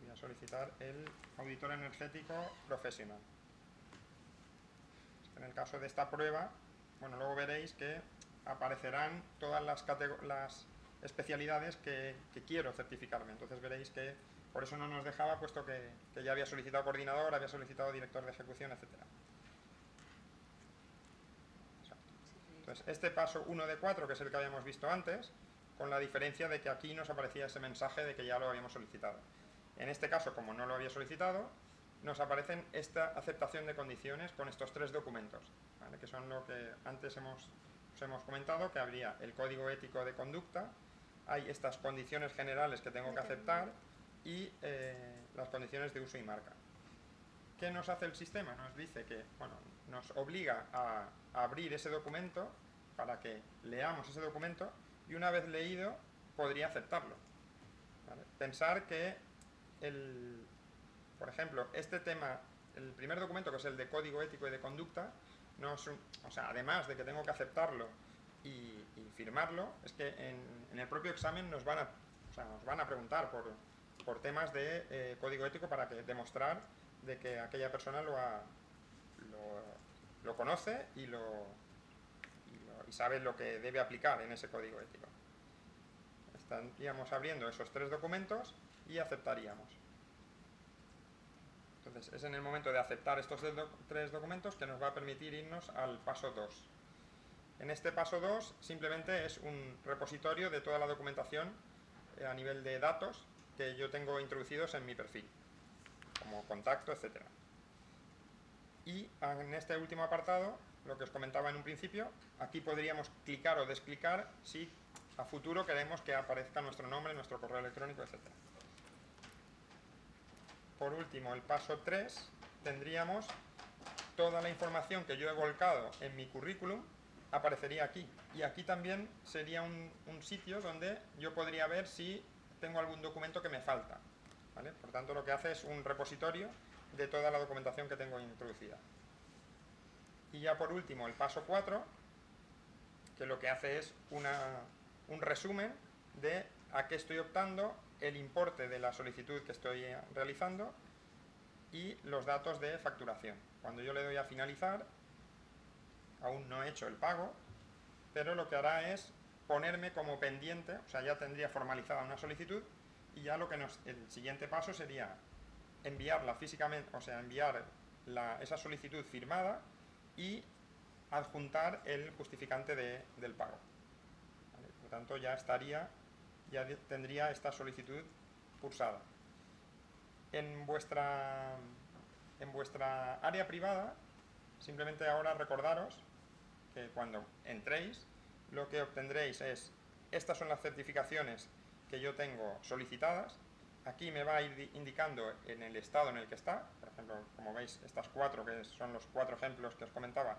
voy a solicitar el auditor energético profesional. En el caso de esta prueba, bueno, luego veréis que aparecerán todas las especialidades que quiero certificarme. Entonces veréis que por eso no nos dejaba, puesto que ya había solicitado coordinador, había solicitado director de ejecución, etc. Entonces, este paso 1 de 4, que es el que habíamos visto antes, con la diferencia de que aquí nos aparecía ese mensaje de que ya lo habíamos solicitado. En este caso, como no lo había solicitado, nos aparecen esta aceptación de condiciones con estos 3 documentos, ¿vale? Que son lo que antes os hemos comentado, que habría el código ético de conducta, hay estas condiciones generales que tengo que aceptar, y las condiciones de uso y marca. ¿Qué nos hace el sistema? Nos dice que, bueno, nos obliga a abrir ese documento para que leamos ese documento y una vez leído podría aceptarlo. ¿Vale? Pensar que, por ejemplo, este tema, el primer documento, que es el de código ético y de conducta, o sea, además de que tengo que aceptarlo y firmarlo, es que en el propio examen nos van a preguntar por temas de código ético para demostrar de que aquella persona lo conoce y sabe lo que debe aplicar en ese código ético. Estaríamos abriendo esos 3 documentos y aceptaríamos. Entonces es en el momento de aceptar estos 3 documentos que nos va a permitir irnos al paso 2. En este paso 2 simplemente es un repositorio de toda la documentación a nivel de datos que yo tengo introducidos en mi perfil, como contacto, etc. Y en este último apartado, lo que os comentaba en un principio, aquí podríamos clicar o desclicar si a futuro queremos que aparezca nuestro nombre, nuestro correo electrónico, etc. Por último, el paso 3, tendríamos toda la información que yo he volcado en mi currículum, aparecería aquí. Y aquí también sería un sitio donde yo podría ver si tengo algún documento que me falta, ¿vale? Por tanto, lo que hace es un repositorio de toda la documentación que tengo introducida. Y ya por último, el paso 4, que lo que hace es un resumen de a qué estoy optando, el importe de la solicitud que estoy realizando y los datos de facturación. Cuando yo le doy a finalizar, aún no he hecho el pago, pero lo que hará es ponerme como pendiente, o sea, ya tendría formalizada una solicitud y ya el siguiente paso sería enviarla físicamente, o sea, enviar esa solicitud firmada y adjuntar el justificante del pago. ¿Vale? Por lo tanto, ya tendría esta solicitud cursada. En vuestra área privada, simplemente ahora recordaros que cuando entréis, lo que obtendréis es, estas son las certificaciones que yo tengo solicitadas. Aquí me va a ir indicando en el estado en el que está. Por ejemplo, como veis, estas 4, que son los 4 ejemplos que os comentaba,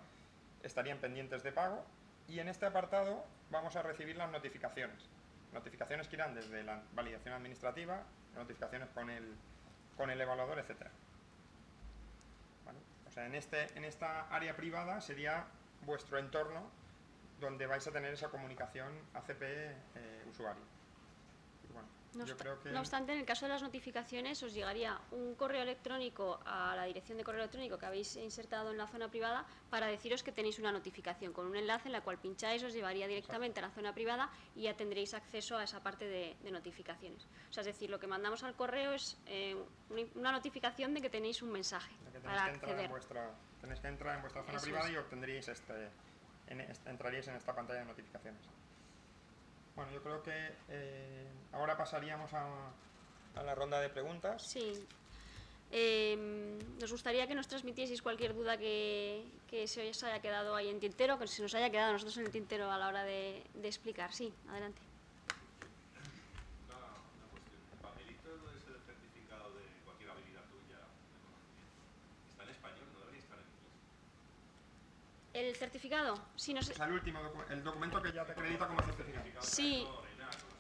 estarían pendientes de pago. Y en este apartado vamos a recibir las notificaciones. Notificaciones que irán desde la validación administrativa, notificaciones con el evaluador, etc. ¿Vale? O sea, en esta área privada sería vuestro entorno donde vais a tener esa comunicación ACP usuario. Y bueno, No obstante, en el caso de las notificaciones, os llegaría un correo electrónico a la dirección de correo electrónico que habéis insertado en la zona privada para deciros que tenéis una notificación con un enlace en la cual pincháis, os llevaría directamente a la zona privada y ya tendréis acceso a esa parte de notificaciones. O sea, es decir, lo que mandamos al correo es una notificación de que tenéis un mensaje para acceder. Tenéis que entrar en vuestra zona privada y obtendréis entraríais en esta pantalla de notificaciones. Bueno, yo creo que ahora pasaríamos a la ronda de preguntas. Sí. Nos gustaría que nos transmitieseis cualquier duda que se os haya quedado ahí en tintero, que se nos haya quedado a nosotros en el tintero a la hora de explicar. Sí, adelante. Una cuestión. ¿El papelito es el certificado de cualquier habilidad tuya de conocimiento? ¿Está en español? ¿No debería estar en inglés? ¿El certificado? Sí, O sea, el documento que ya te acredita como certificado.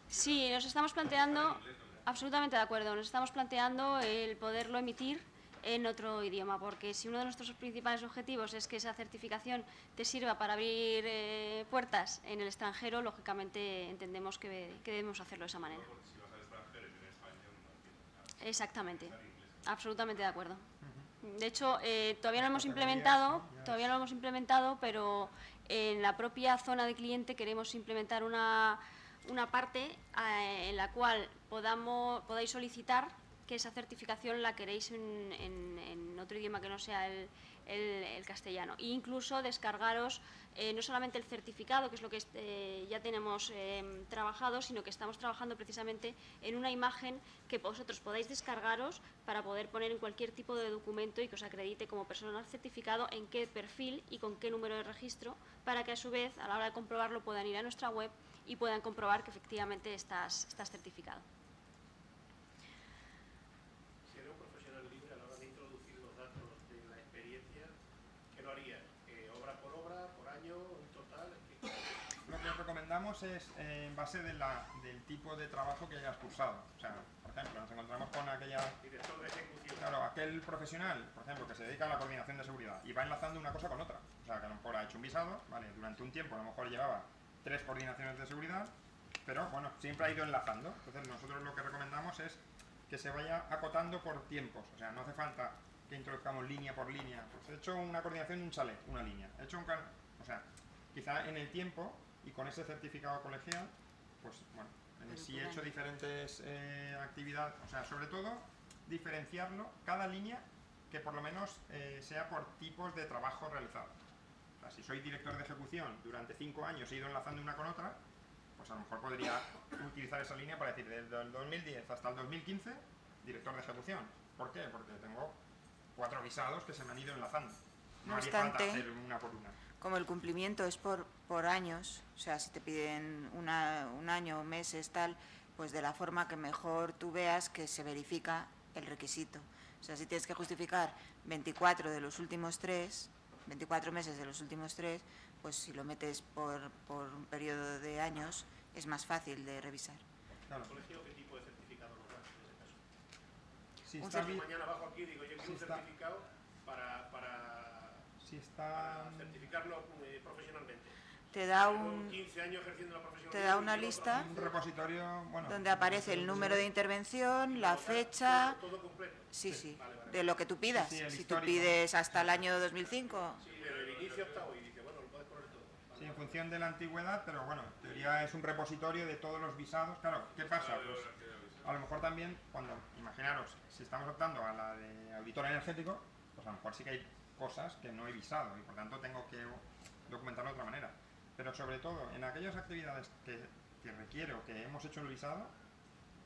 Sí, nos estamos planteando, absolutamente de acuerdo, nos estamos planteando el poderlo emitir en otro idioma, porque si uno de nuestros principales objetivos es que esa certificación te sirva para abrir puertas en el extranjero, lógicamente entendemos que debemos hacerlo de esa manera. Si vas al extranjero y tienes español, no entiendo. Exactamente, absolutamente de acuerdo. De hecho, todavía no lo hemos implementado, pero en la propia zona de cliente queremos implementar una parte en la cual podáis solicitar que esa certificación la queréis en otro idioma que no sea el castellano. E incluso descargaros no solamente el certificado, que es lo que ya tenemos trabajado, sino que estamos trabajando precisamente en una imagen que vosotros podáis descargaros para poder poner en cualquier tipo de documento y que os acredite como personal certificado en qué perfil y con qué número de registro, para que a su vez, a la hora de comprobarlo, puedan ir a nuestra web y puedan comprobar que efectivamente estás certificado. Si eres un profesional libre, a la hora de introducir los datos de la experiencia, ¿qué lo harías? ¿Obra, por año, en total? Lo que os recomendamos es en base del tipo de trabajo que hayas cursado. O sea, por ejemplo, nos encontramos con Director de ejecución. Claro, aquel profesional, por ejemplo, que se dedica a la coordinación de seguridad y va enlazando una cosa con otra. O sea, que a lo mejor ha hecho un visado, ¿vale? Durante un tiempo a lo mejor llevaba 3 coordinaciones de seguridad, pero bueno, siempre ha ido enlazando. Entonces nosotros lo que recomendamos es que se vaya acotando por tiempos. O sea, no hace falta que introduzcamos línea por línea. Pues he hecho una coordinación de un chalet, una línea. He hecho o sea, quizá en el tiempo y con ese certificado colegial, pues bueno, si he hecho diferentes actividades, o sea, sobre todo diferenciarlo, cada línea que por lo menos sea por tipos de trabajo realizado. O sea, si soy director de ejecución durante 5 años he ido enlazando una con otra, pues a lo mejor podría utilizar esa línea para decir desde el 2010 hasta el 2015, director de ejecución. ¿Por qué? Porque tengo 4 visados que se me han ido enlazando. No haría falta hacer una por una. Como el cumplimiento es por años, o sea, si te piden un año, meses, tal, pues de la forma que mejor tú veas que se verifica el requisito. O sea, si tienes que justificar 24 de los últimos 3, 24 meses de los últimos 3, pues si lo metes por un periodo de años es más fácil de revisar. Claro. ¿El colegio qué tipo de certificado nos da en ese caso? Si Un está mañana bajo aquí y digo, yo quiero un certificado para certificarlo profesionalmente. Te da 15 años ejerciendo la profesión. Te da una lista un repositorio, bueno, donde aparece el número de intervención, la fecha. Todo completo. Sí, Vale. de lo que tú pidas. Sí, el Si tú histórico. pides hasta el año 2005, Sí, pero el inicio está hoy. Dice, bueno, lo puedes poner todo. Vale. sí, en función de la antigüedad, pero bueno, en teoría es un repositorio de todos los visados. Claro, ¿qué pasa? Pues a lo mejor también, imaginaros, si estamos optando a la de auditor energético, pues a lo mejor sí que hay cosas que no he visado y por tanto tengo que documentarlo de otra manera. Pero sobre todo, en aquellas actividades que requiero que hemos hecho el visado,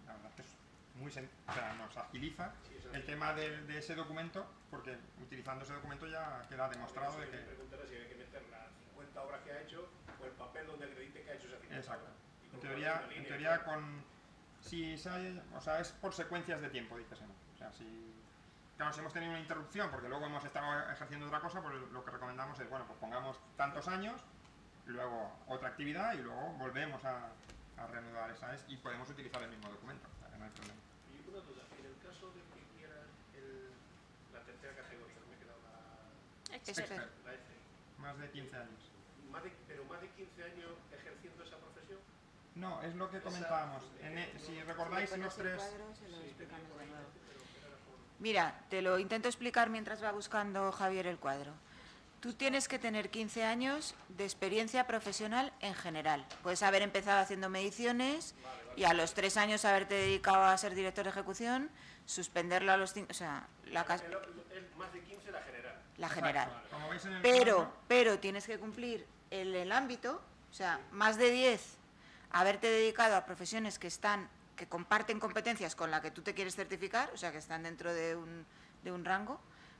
la verdad es que es muy o sea, nos agiliza el tema de ese documento, porque utilizando ese documento ya queda demostrado de que... Preguntar si hay que meter las 50 obras que ha hecho o el papel donde acredite que ha hecho esa 50 Exacto. obras. En teoría o sea, es por secuencias de tiempo, dijésemos. O sea, claro, si hemos tenido una interrupción porque luego hemos estado ejerciendo otra cosa, pues lo que recomendamos es, bueno, pues pongamos tantos años, luego otra actividad y luego volvemos a reanudar esa y podemos utilizar el mismo documento, o sea, que no hay problema. Y una duda, en el caso de que quieras la tercera categoría, me he quedado la Expert. F, Más de 15 años. pero más de 15 años ejerciendo esa profesión. No, es lo que comentábamos. Si recordáis, Si los pones el tres... cuadro, se lo explicamos de nuevo. Mira, te lo intento explicar mientras va buscando Javier el cuadro. Tú tienes que tener 15 años de experiencia profesional en general. Puedes haber empezado haciendo mediciones y a los 3 años haberte dedicado a ser director de ejecución, suspenderlo a los 5... O sea, Es más de 15 la general. la general. Como veis en el Pero, cuadro, pero tienes que cumplir el ámbito, o sea, más de 10, haberte dedicado a profesiones que comparten competencias con la que tú te quieres certificar, o sea, que están dentro de un rango.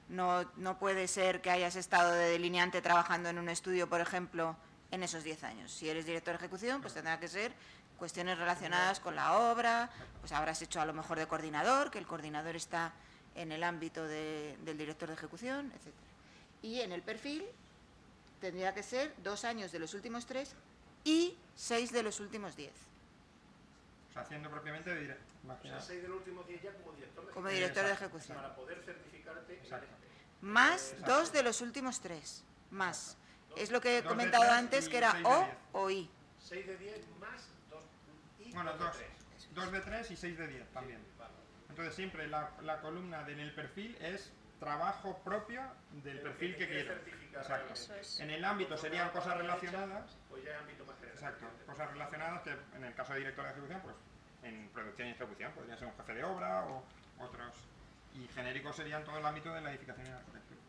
No puede ser que hayas estado de delineante trabajando en un estudio, por ejemplo, en esos 10 años. Si eres director de ejecución, pues tendrá que ser cuestiones relacionadas con la obra, pues habrás hecho a lo mejor de coordinador, que el coordinador está en el ámbito del director de ejecución, etc. Y en el perfil tendría que ser 2 años de los últimos 3 y 6 de los últimos 10. o sea, haciendo propiamente de O sea, 6 del último 10 ya como Como director director de ejecución. de Exacto. ejecución. Para poder certificarte en el Exacto. Más Exacto. 2 de los últimos 3. Más. Es lo que he 2 de comentado 3 antes, y que era 6 de O 10. o I. 6 de 10 más 2 y Bueno, 2 de 3. 2 de 3 y 6 de 10 también. Entonces siempre la columna en el perfil es trabajo propio del perfil que quiero. Exacto. Eso es. En el ámbito serían cosas relacionadas. Pues ya es ámbito más general. Exacto, cosas relacionadas que en el caso de director de ejecución, pues en producción y ejecución podría ser un jefe de obra o otros. Y genéricos serían todo el ámbito de la edificación y la arquitectura.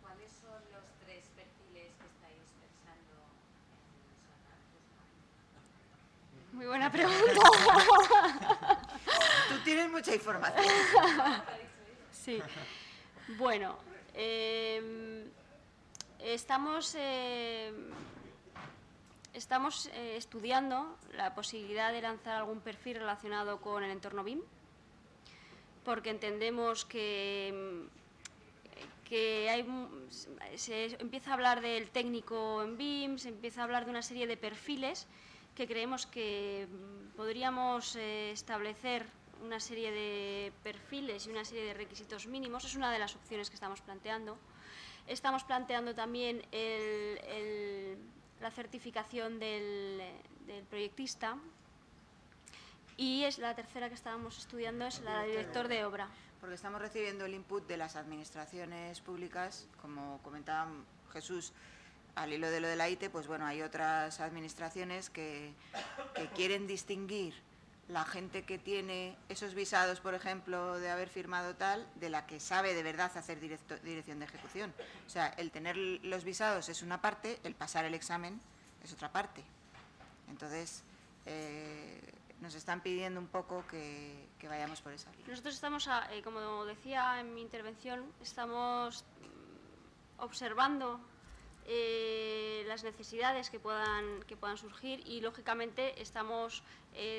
¿Cuáles son los 3 perfiles que estáis pensando en sacar? Muy buena pregunta. Tú tienes mucha información. Sí. Bueno, estamos estudiando la posibilidad de lanzar algún perfil relacionado con el entorno BIM, porque entendemos que se empieza a hablar del técnico en BIM, se empieza a hablar de una serie de perfiles que creemos que podríamos establecer una serie de perfiles y una serie de requisitos mínimos. Es una de las opciones que estamos planteando. Estamos planteando también la certificación del proyectista, y la tercera que estábamos estudiando es la de director de obra. Porque estamos recibiendo el input de las administraciones públicas, como comentaba Jesús, al hilo de lo de la ITE, pues bueno, hay otras administraciones que quieren distinguir la gente que tiene esos visados, por ejemplo, de haber firmado tal, de la que sabe de verdad hacer dirección de ejecución. O sea, el tener los visados es una parte, el pasar el examen es otra parte. Entonces, nos están pidiendo un poco que vayamos por esa línea. Nosotros estamos, como decía en mi intervención, estamos observando las necesidades que puedan surgir, y lógicamente estamos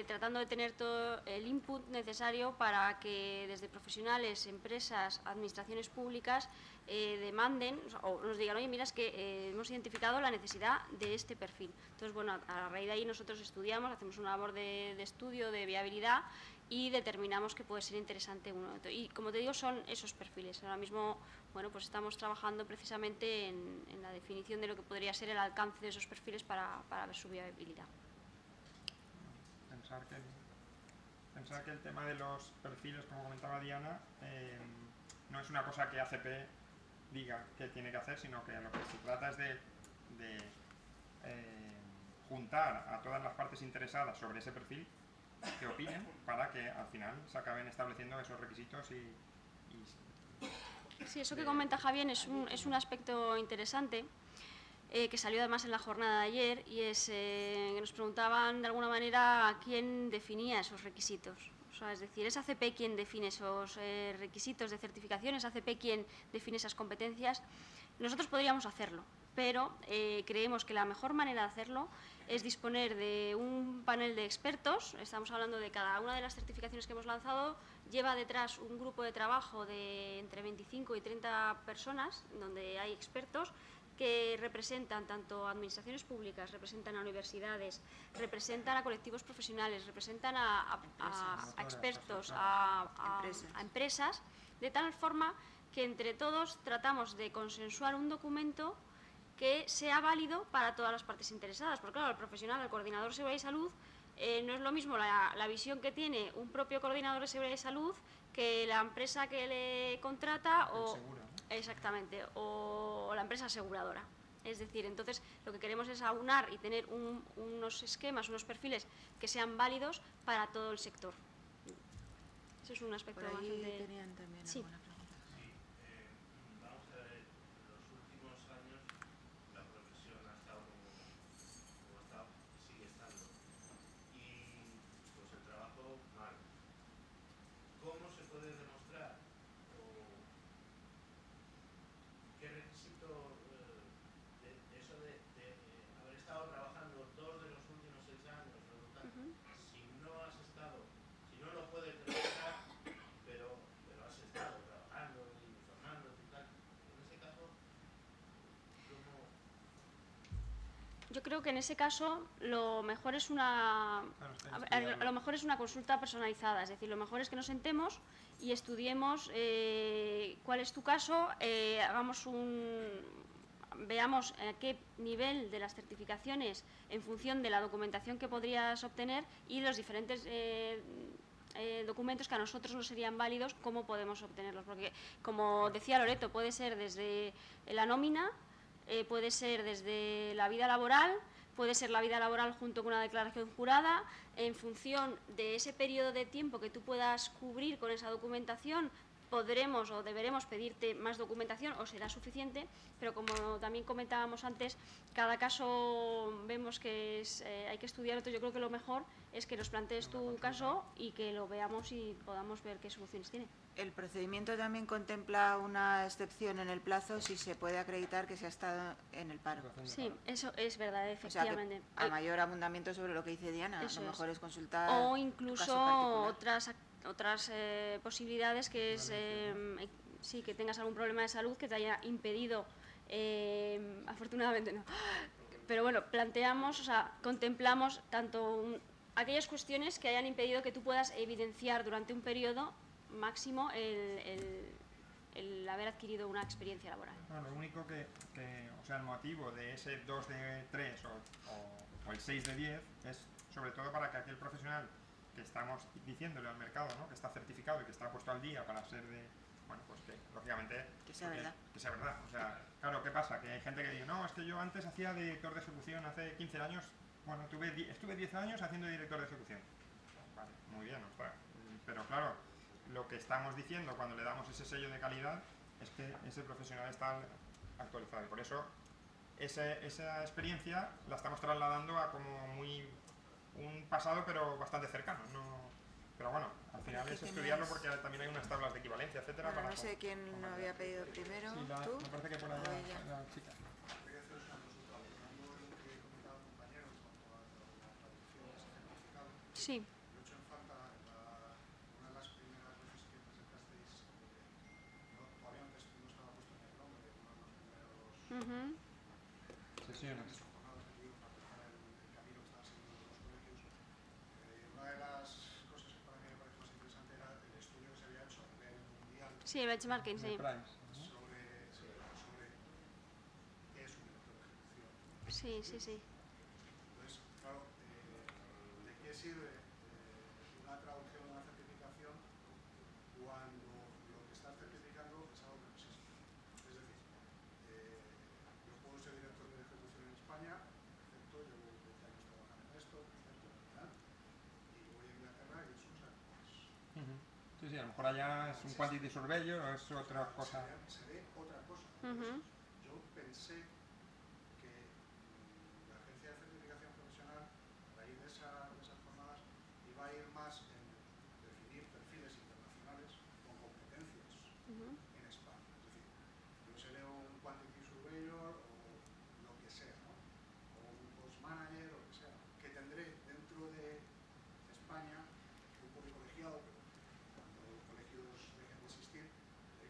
tratando de tener todo el input necesario para que desde profesionales, empresas, administraciones públicas demanden o nos digan: oye, mira, es que hemos identificado la necesidad de este perfil. Entonces, bueno, a raíz de ahí nosotros estudiamos, hacemos una labor de estudio, de viabilidad, y determinamos que puede ser interesante uno. Y como te digo, son esos perfiles. Ahora mismo, bueno, pues estamos trabajando precisamente en la definición de lo que podría ser el alcance de esos perfiles para ver su viabilidad. Pensar que el tema de los perfiles, como comentaba Diana, no es una cosa que ACP diga que tiene que hacer, sino que lo que se trata es de juntar a todas las partes interesadas sobre ese perfil, que opinen, para que al final se acaben estableciendo esos requisitos Sí, eso que comenta Javier es un aspecto interesante, que salió además en la jornada de ayer, y es que nos preguntaban de alguna manera quién definía esos requisitos. O sea, es decir, ¿es ACP quien define esos requisitos de certificación? ¿Es ACP quien define esas competencias? Nosotros podríamos hacerlo, pero creemos que la mejor manera de hacerlo es disponer de un panel de expertos. Estamos hablando de cada una de las certificaciones que hemos lanzado, lleva detrás un grupo de trabajo de entre 25 y 30 personas, donde hay expertos que representan tanto a administraciones públicas, representan a universidades, representan a colectivos profesionales, representan a expertos, a empresas, de tal forma que entre todos tratamos de consensuar un documento que sea válido para todas las partes interesadas. Porque claro, el profesional, el coordinador de seguridad y salud, no es lo mismo la visión que tiene un propio coordinador de seguridad y salud que la empresa que le contrata o, seguro, ¿no? exactamente, o la empresa aseguradora. Es decir, entonces lo que queremos es aunar y tener unos esquemas, unos perfiles que sean válidos para todo el sector. Eso es un aspecto Por ahí bastante... tenían también Sí. alguna pregunta. Sí, vamos a ver, en los últimos años la profesión ha estado como ha estado, sigue estando, y pues el trabajo mal. ¿Cómo se puede demostrar o qué requisito de eso de haber estado trabajando 2 de los últimos 6 años o tal, si no has estado, si no lo puedes demostrar, pero has estado trabajando y formándote y tal, en ese caso, ¿cómo? Yo creo que en ese caso lo mejor es una lo mejor es una consulta personalizada, es decir, lo mejor es que nos sentemos y estudiemos cuál es tu caso, veamos a qué nivel de las certificaciones en función de la documentación que podrías obtener y los diferentes documentos que a nosotros no serían válidos, cómo podemos obtenerlos, porque como decía Loreto, puede ser desde la nómina, puede ser desde la vida laboral, puede ser la vida laboral junto con una declaración jurada. En función de ese periodo de tiempo que tú puedas cubrir con esa documentación, podremos o deberemos pedirte más documentación o será suficiente, pero como también comentábamos antes, cada caso vemos que hay que estudiar. Entonces yo creo que lo mejor es que nos plantees tu caso y que lo veamos y podamos ver qué soluciones tiene. El procedimiento también contempla una excepción en el plazo si se puede acreditar que se ha estado en el paro. Sí, eso es verdad, O sea, efectivamente. que a mayor abundamiento sobre lo que dice Diana, Eso lo mejor es. es consultar O tu incluso caso particular. otras posibilidades, que es sí, que tengas algún problema de salud que te haya impedido, afortunadamente no, pero bueno, planteamos, o sea, contemplamos tanto aquellas cuestiones que hayan impedido que tú puedas evidenciar durante un periodo máximo el haber adquirido una experiencia laboral. No, lo único o sea, el motivo de ese 2 de 3 o el 6 de 10 es sobre todo para que aquel profesional que estamos diciéndole al mercado, ¿no?, que está certificado y que está puesto al día para ser de, bueno, pues que lógicamente Que sea verdad. Que sea verdad. O sea, claro, ¿qué pasa? Que hay gente que dice, no, es que yo antes hacía de director de ejecución hace 15 años, bueno, estuve 10 años haciendo de director de ejecución. Vale, muy bien, ostras. Pero claro, lo que estamos diciendo cuando le damos ese sello de calidad es que ese profesional está actualizado, y por eso esa experiencia la estamos trasladando a como un pasado pero bastante cercano, ¿no? Pero bueno, al final es estudiarlo porque también hay unas tablas de equivalencia, etcétera. Bueno, no sé quién había pedido primero, sí, ¿tú? me parece que por allá o ella. la chica. Quería haceros una consulta, retomando lo que comentaba el compañero en cuanto a la traducción de ese certificado. Sí. Lo he hecho en falta una de las primeras veces que presentasteis, todavía no estaba puesto en el nombre, uno de los primeros Sesiones. jornadas que tuvimos para preparar el camino que estaban siguiendo los colegios. Una de las cosas que para mí me pareció más interesante era el estudio que se había hecho a nivel mundial Sí, el benchmarking, sí. sobre qué es un director de ejecución. Sí, sí, sí. Entonces, claro, ¿de qué sirve una traducción de una certificación cuando lo que estás certificando es algo que no existe? Es decir, yo puedo ser director de ejecución en España, perfecto, llevo 20 años trabajando en esto, perfecto, ¿verdad? Y voy a Inglaterra y eso, o sea, pues, Sí, sí, a lo mejor allá es un quantity surveyor o es otra cosa. se ve otra cosa. Entonces, yo pensé que la agencia de certificación profesional, a raíz de esas jornadas, iba a ir más en definir perfiles internacionales con competencias en España. Es decir, yo seré un quantity surveyor o lo que sea, ¿no?, o un post manager o lo que sea, que tendré dentro de España un grupo de colegiado, cuando los colegios dejen de existir,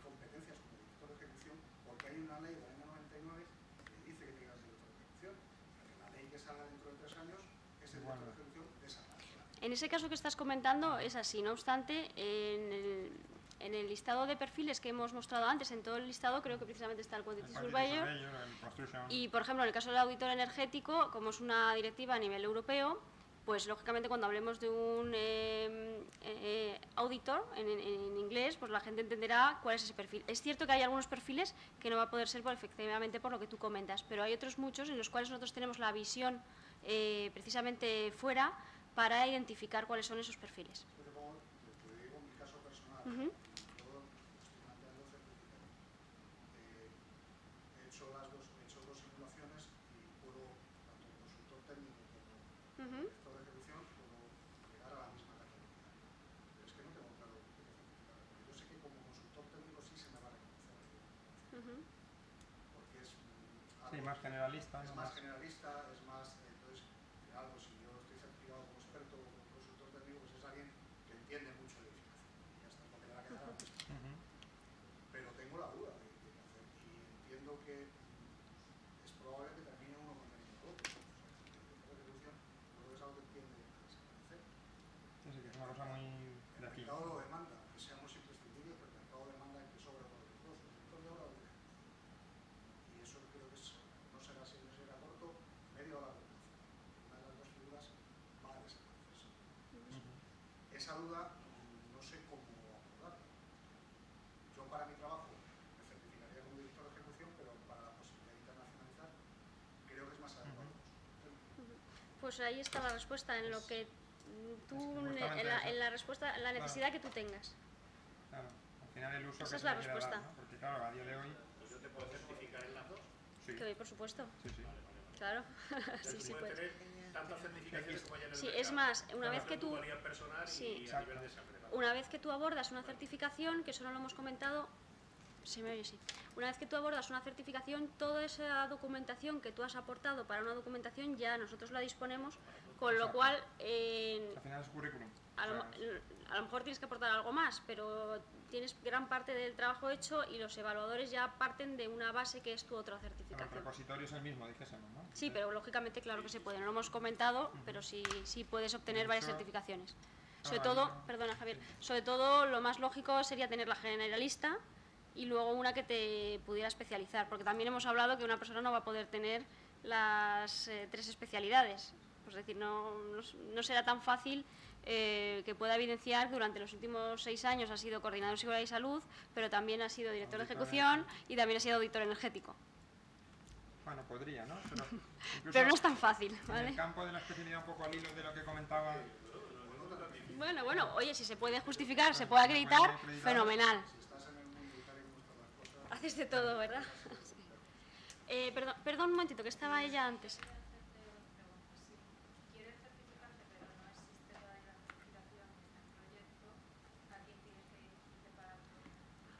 competencias como director de ejecución, porque hay una ley del año 99 que dice que tengas director de ejecución, porque la ley que salga dentro de 3 años es el director de ejecución de esa nacionalidad. En ese caso que estás comentando es así, no obstante, en en el listado de perfiles que hemos mostrado antes, en todo el listado creo que precisamente está el Quantity Surveyor. Y, por ejemplo, en el caso del auditor energético, como es una directiva a nivel europeo, pues lógicamente cuando hablemos de un auditor en inglés, pues la gente entenderá cuál es ese perfil. Es cierto que hay algunos perfiles que no va a poder ser efectivamente por lo que tú comentas, pero hay otros muchos en los cuales nosotros tenemos la visión precisamente fuera para identificar cuáles son esos perfiles. Te digo mi caso personal. Yo estoy planteando certificado. He hecho dos simulaciones y puedo, tanto como consultor técnico como director de ejecución, puedo llegar a la misma categoría. Pero es que no tengo claro qué certificado. Porque yo sé que como consultor técnico sí se me va a reconocer. Porque es algo más generalista. Es más generalista, es más... Entonces, al final, pues, si yo estoy certificado como experto o como consultor técnico, pues es alguien que entiende mucho de edificación. Y ya está, porque le va a quedar a mucho. Pero tengo la duda de qué hacer. Y entiendo que es probable que termine uno conteniendo el otro. O sea, el director de ejecución no es algo que entiende desaparecer. Sí, que es una cosa muy de aquí. El mercado lo demanda, que seamos imprescindibles, pero el mercado demanda que sobra por los dos. El director de obra o el de ejecución. Y eso creo que no será así, no será corto, medio o largo plazo. Una de las dos figuras va a desaparecer. Esa duda no sé cómo abordarla. Yo para mi trabajo me certificaría como director de ejecución, pero para la posibilidad de internacionalizar creo que es más adecuado. Pues ahí está la respuesta, en lo que tú, en la respuesta, la necesidad que tú tengas. Claro, al final el uso Esa que es se la le quiera respuesta. dar, ¿no? Porque claro, a día de hoy... Pues yo te puedo certificar en las dos. Sí. Que por supuesto. Sí, sí. Claro, Ya sí, tú sí puedes puedes. tener tantas certificaciones como haya en el Sí, mercado. es más, una vez que tú... Tu personal Sí. y a nivel de sangre. Una vez que tú abordas una certificación, que eso no lo hemos comentado, se me oye, sí. Una vez que tú abordas una certificación, toda esa documentación que tú has aportado para una documentación ya nosotros la disponemos, con lo cual Al final es currículum. a lo mejor tienes que aportar algo más, pero tienes gran parte del trabajo hecho y los evaluadores ya parten de una base que es tu otra Pero el certificación. repositorio es el mismo, dijésemos, ¿no? Sí, pero lógicamente claro que se puede, no lo hemos comentado, pero sí puedes obtener varias certificaciones. Sobre todo, perdona Javier, sobre todo lo más lógico sería tener la generalista y luego una que te pudiera especializar, porque también hemos hablado que una persona no va a poder tener las 3 especialidades, pues es decir, no será tan fácil que pueda evidenciar que durante los últimos 6 años ha sido coordinador de seguridad y salud, pero también ha sido director de ejecución y también ha sido auditor energético. Bueno, podría, ¿no? Pero no es tan fácil, ¿vale? En el campo de la especialidad, un poco al hilo de lo que comentaba... Bueno, oye, si se puede justificar, se puede acreditar, fenomenal. Haces de todo, ¿verdad? Sí. Perdón un momentito, que estaba ella antes.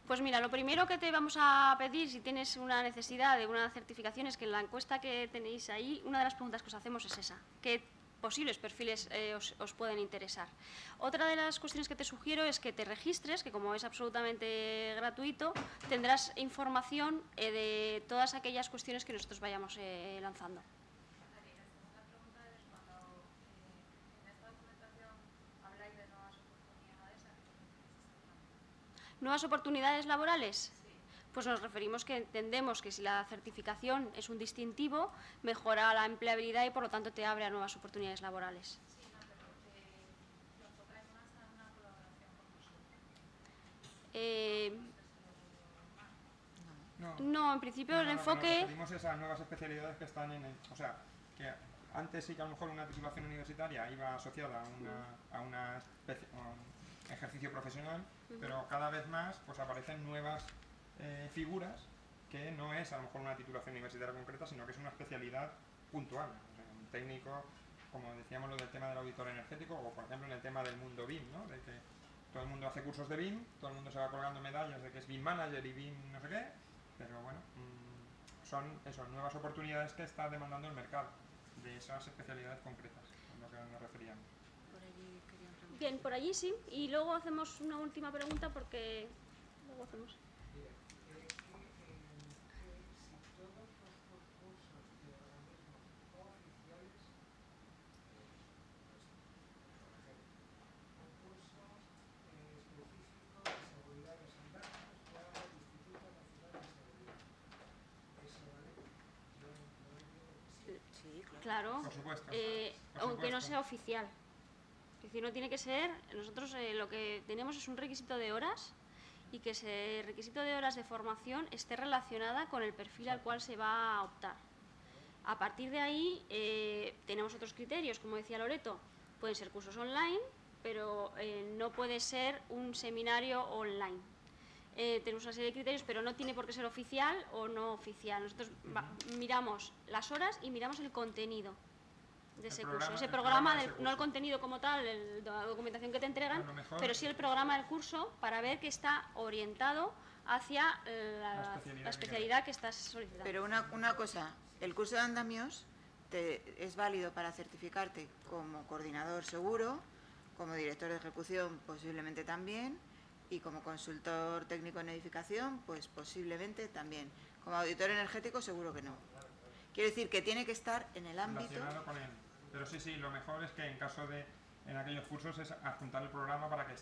Pues mira, lo primero que te vamos a pedir, si tienes una necesidad de una certificación, es que en la encuesta que tenéis ahí, una de las preguntas que os hacemos es esa. ¿Qué posibles perfiles os pueden interesar? Otra de las cuestiones que te sugiero es que te registres, que como es absolutamente gratuito, tendrás información de todas aquellas cuestiones que nosotros vayamos lanzando. ¿Nuevas oportunidades laborales? Pues nos referimos que entendemos que si la certificación es un distintivo, mejora la empleabilidad y por lo tanto te abre a nuevas oportunidades laborales. No, en principio el enfoque... Nos referimos a esas nuevas especialidades que están en el... O sea, que antes sí que a lo mejor una titulación universitaria iba asociada a un ejercicio profesional, pero cada vez más pues aparecen nuevas figuras que no es a lo mejor una titulación universitaria concreta, sino que es una especialidad puntual. O sea, un técnico, como decíamos lo del tema del auditor energético, o por ejemplo en el tema del mundo BIM, ¿no? De que todo el mundo hace cursos de BIM, todo el mundo se va colgando medallas de que es BIM Manager y BIM no sé qué, pero bueno, son nuevas oportunidades que está demandando el mercado de esas especialidades concretas, a lo que nos referíamos. Bien, por allí sí, y luego hacemos una última pregunta porque luego hacemos... específico de seguridad Claro, Por supuesto. aunque no sea oficial. Es decir, no tiene que ser, nosotros lo que tenemos es un requisito de horas y que ese requisito de horas de formación esté relacionada con el perfil al cual se va a optar. A partir de ahí tenemos otros criterios, como decía Loreto, pueden ser cursos online, pero no puede ser un seminario online. Tenemos una serie de criterios, pero no tiene por qué ser oficial o no oficial. Nosotros miramos las horas y miramos el contenido de ese curso. Ese programa, no el contenido como tal, la documentación que te entregan, pero sí el programa del curso para ver que está orientado hacia la especialidad que estás solicitando. Pero una cosa, el curso de andamios es válido para certificarte como coordinador seguro, como director de ejecución posiblemente también, y como consultor técnico en edificación, pues posiblemente también. Como auditor energético seguro que no. Quiero decir que tiene que estar en el ámbito... Relacionado con él. Pero sí, lo mejor es que en caso de, en aquellos cursos, es adjuntar el programa para que,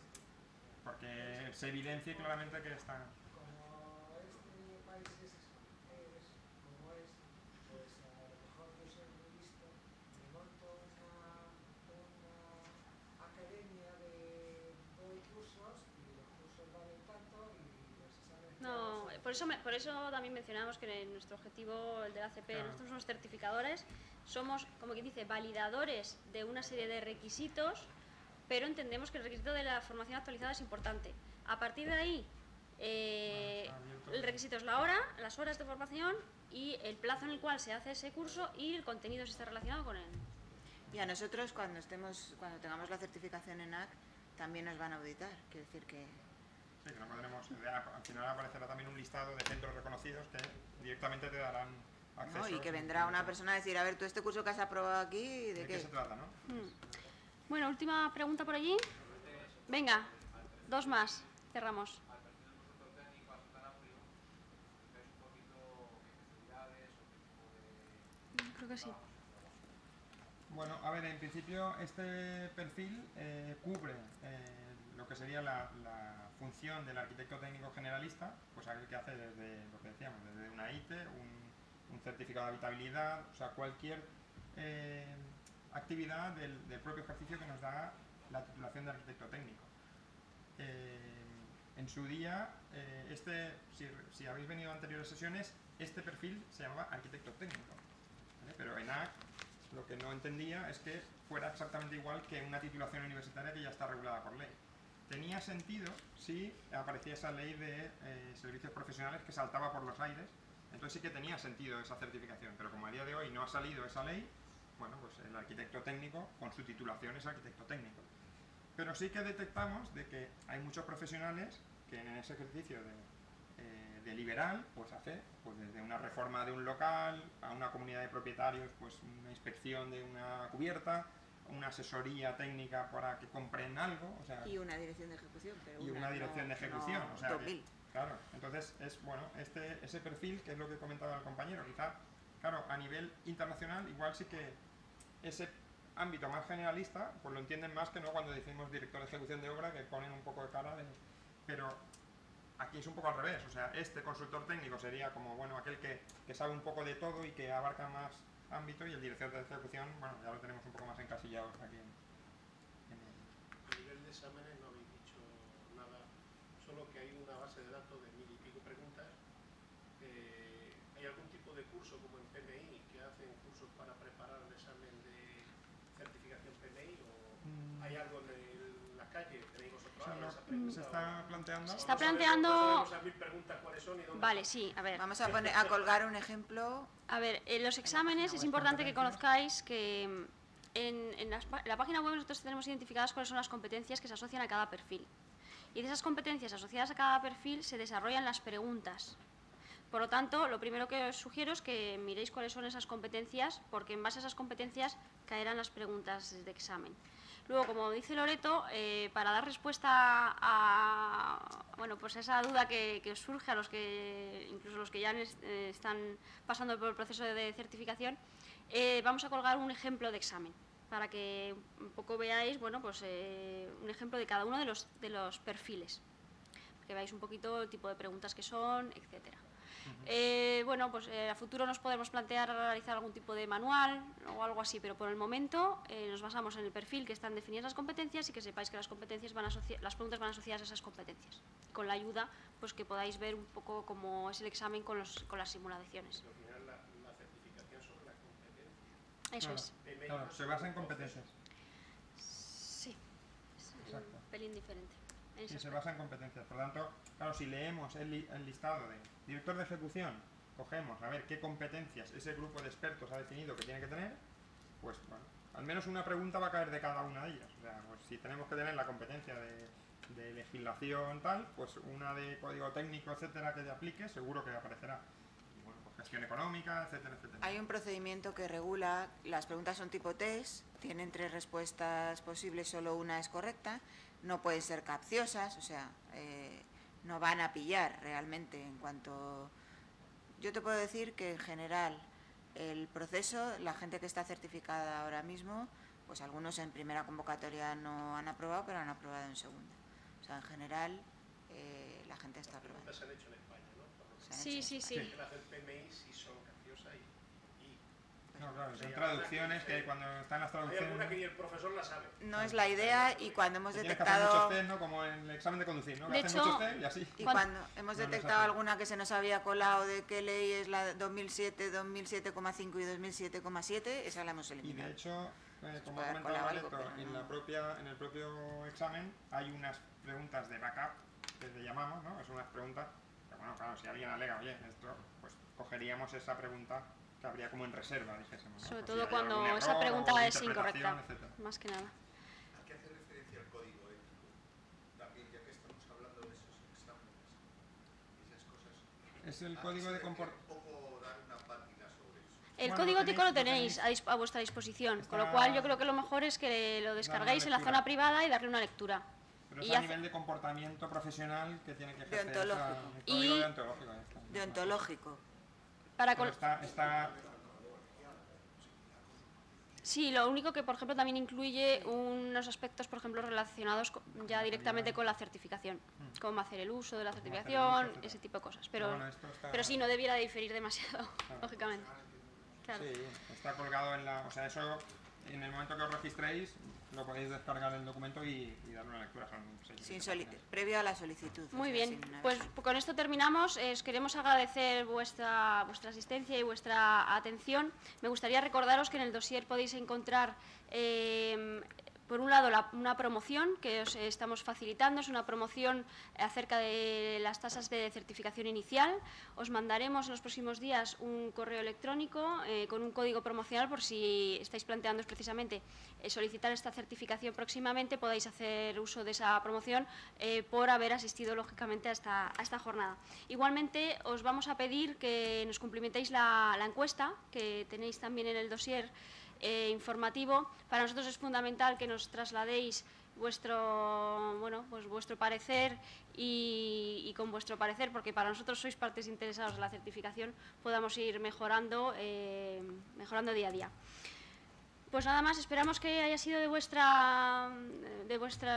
porque se evidencie claramente que está... Como este país es como es, pues a lo mejor yo soy muy listo, me monto una academia de doy cursos y los cursos valen tanto y los exámenes... No, por eso también mencionamos que nuestro objetivo, el de la ACP, nosotros somos certificadores, somos, como quien dice, validadores de una serie de requisitos, pero entendemos que el requisito de la formación actualizada es importante. A partir de ahí, el requisito es la hora, las horas de formación y el plazo en el cual se hace ese curso y el contenido si está relacionado con él. Y a nosotros cuando tengamos la certificación en AC también nos van a auditar, quiero decir que... Sí, que no podremos, al final aparecerá también un listado de centros reconocidos que directamente te darán acceso. ¿no? Y que vendrá una persona a decir, a ver, tú este curso que has aprobado aquí, ¿de qué se trata, no? Bueno, última pregunta por allí. Venga, dos más, cerramos. Creo que sí. Bueno, a ver, en principio este perfil cubre lo que sería la función del arquitecto técnico generalista, pues aquel que hace desde lo que decíamos, desde una ITE, un certificado de habitabilidad, o sea, cualquier actividad del propio ejercicio que nos da la titulación de arquitecto técnico. En su día, si habéis venido a anteriores sesiones, este perfil se llamaba arquitecto técnico, ¿vale? Pero en AC lo que no entendía es que fuera exactamente igual que una titulación universitaria que ya está regulada por ley. Tenía sentido si aparecía esa ley de servicios profesionales que saltaba por los aires, entonces sí que tenía sentido esa certificación, pero como a día de hoy no ha salido esa ley, bueno, pues el arquitecto técnico con su titulación es arquitecto técnico. Pero sí que detectamos de que hay muchos profesionales que en ese ejercicio de liberal, pues hace pues desde una reforma de un local a una comunidad de propietarios, pues una inspección de una cubierta, una asesoría técnica para que compren algo, o sea, y una dirección de ejecución, pero una dirección de ejecución, no o sea, 2000. Claro, entonces es bueno ese perfil que es lo que comentaba el compañero, quizá, claro, a nivel internacional igual sí que ese ámbito más generalista, pues lo entienden más que no cuando decimos director de ejecución de obra, que ponen un poco de cara de... Pero aquí es un poco al revés, o sea, este consultor técnico sería como, bueno, aquel que sabe un poco de todo y que abarca más ámbito, y el director de ejecución, bueno, ya lo tenemos un poco más encasillados aquí en A nivel de exámenes no habéis dicho nada, solo que hay una base de datos de 1000 y pico preguntas. ¿Hay algún tipo de curso como en PMI que hacen cursos para preparar el examen de certificación PMI, o hay algo en la calle? ¿Tenéis vosotros algo de esa pregunta? ¿Se está planteando? Se está planteando... No sabemos esas 1000 preguntas cuáles son y dónde. Vale, sí, a ver. Vamos a colgar un ejemplo. A ver, en los exámenes es importante que conozcáis que en la página web nosotros tenemos identificadas cuáles son las competencias que se asocian a cada perfil. Y de esas competencias asociadas a cada perfil se desarrollan las preguntas. Por lo tanto, lo primero que os sugiero es que miréis cuáles son esas competencias, porque en base a esas competencias caerán las preguntas de examen. Luego, como dice Loreto, para dar respuesta a bueno, pues esa duda que os surge a los que, incluso los que ya están pasando por el proceso de certificación, vamos a colgar un ejemplo de examen para que un poco veáis, bueno, pues un ejemplo de cada uno de los perfiles, que veáis un poquito el tipo de preguntas que son, etcétera. bueno, pues a futuro nos podemos plantear realizar algún tipo de manual o algo así, pero por el momento nos basamos en el perfil que están definidas las competencias y que sepáis que las competencias las preguntas van asociadas a esas competencias. Con la ayuda, pues que podáis ver un poco cómo es el examen con las simulaciones. Al final la certificación sobre la competencia. Eso Claro, es. claro, se basa en competencias. Sí, es Exacto. un pelín diferente. En ese Sí, se aspecto. basa en competencias. Por lo tanto, claro, si leemos el listado de director de ejecución, cogemos a ver qué competencias ese grupo de expertos ha definido que tiene que tener, pues bueno, al menos una pregunta va a caer de cada una de ellas. O sea, pues si tenemos que tener la competencia de legislación tal, pues una de código técnico, etcétera, que te aplique, seguro que aparecerá. Y bueno, pues gestión económica, etcétera, etcétera. Hay un procedimiento que regula, las preguntas son tipo test, tienen 3 respuestas posibles, solo una es correcta, no pueden ser capciosas, o sea, no van a pillar realmente en cuanto... Yo te puedo decir que en general el proceso, la gente que está certificada ahora mismo, pues algunos en primera convocatoria no han aprobado, pero han aprobado en segunda. O sea, en general la gente está Las aprobando. preguntas se han hecho en España, ¿no? Por lo que Se han Sí, hecho sí, en sí. que las del PMI sí son capciosas y No, claro, Sí, son hay traducciones alguna que cuando están las hay alguna que traducciones... ni el profesor la sabe. No es la idea y cuando hemos Tienes que hacer muchos detectado... test, ¿no? Como en el examen de conducir, ¿no? Que De hacen hecho, muchos test y así. Y Cuan- cuando hemos No, no es detectado así. alguna que se nos había colado de qué ley es la 2007, 2007,5 y 2007,7, esa la hemos Y eliminado. de hecho, como ha puede haber comentado colado algo, Loreto, pero no. en el propio examen hay unas preguntas de backup, que le llamamos, ¿no? Es unas preguntas que, bueno, claro, si alguien alega, oye, esto, pues cogeríamos esa pregunta que habría como en reserva, dijésemos, ¿no? Sobre Por si todo hay cuando algún esa error pregunta o es interpretación, incorrecta, etcétera. más que nada. ¿A qué hace referencia el código ético? También, ya que estamos hablando de esos exámenes y esas cosas. Es el ¿a código qué de se comportamiento. refiere? Un poco dar una pátina sobre eso. El Bueno, código lo ético lo tenéis tenéis a vuestra disposición, con lo Está- cual yo creo que lo mejor es que lo descarguéis en la lectura. zona privada y darle una lectura. Pero es Y a hace- nivel de comportamiento profesional que tiene que ejercer Deontológico. el código Y- deontológico. ya está. Deontológico. Para Pero con- está Sí, lo único que, por ejemplo, también incluye unos aspectos, por ejemplo, relacionados ya directamente con la certificación. Cómo hacer el uso de la hacer el uso, certificación, etcétera. ese tipo de cosas. Bueno, esto está- Pero sí, no debiera diferir demasiado, lógicamente. Claro. Sí, está colgado en la... O sea, eso en el momento que os registréis lo podéis descargar el documento y darle una lectura. Son 6 Sin minutos. previo a la solicitud. o Muy sea, bien, sin una- pues con esto terminamos. Os queremos agradecer vuestra asistencia y vuestra atención. Me gustaría recordaros que en el dossier podéis encontrar, por un lado, una promoción que os estamos facilitando. Es una promoción acerca de las tasas de certificación inicial. Os mandaremos en los próximos días un correo electrónico con un código promocional por si estáis planteándoos precisamente solicitar esta certificación próximamente, podáis hacer uso de esa promoción por haber asistido lógicamente a esta jornada. Igualmente os vamos a pedir que nos cumplimentéis la encuesta que tenéis también en el dossier informativo. Para nosotros es fundamental que nos trasladéis vuestro parecer y con vuestro parecer, porque para nosotros sois partes interesadas en la certificación, podamos ir mejorando día a día. Pues nada más, esperamos que haya sido de vuestro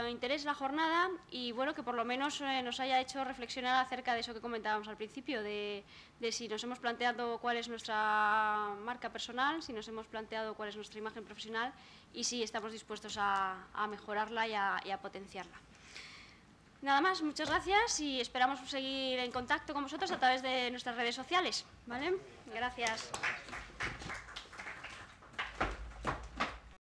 interés la jornada y bueno, que por lo menos nos haya hecho reflexionar acerca de eso que comentábamos al principio, de si nos hemos planteado cuál es nuestra marca personal, si nos hemos planteado cuál es nuestra imagen profesional y si estamos dispuestos a mejorarla y a potenciarla. Nada más, muchas gracias y esperamos seguir en contacto con vosotros a través de nuestras redes sociales, ¿vale? Gracias.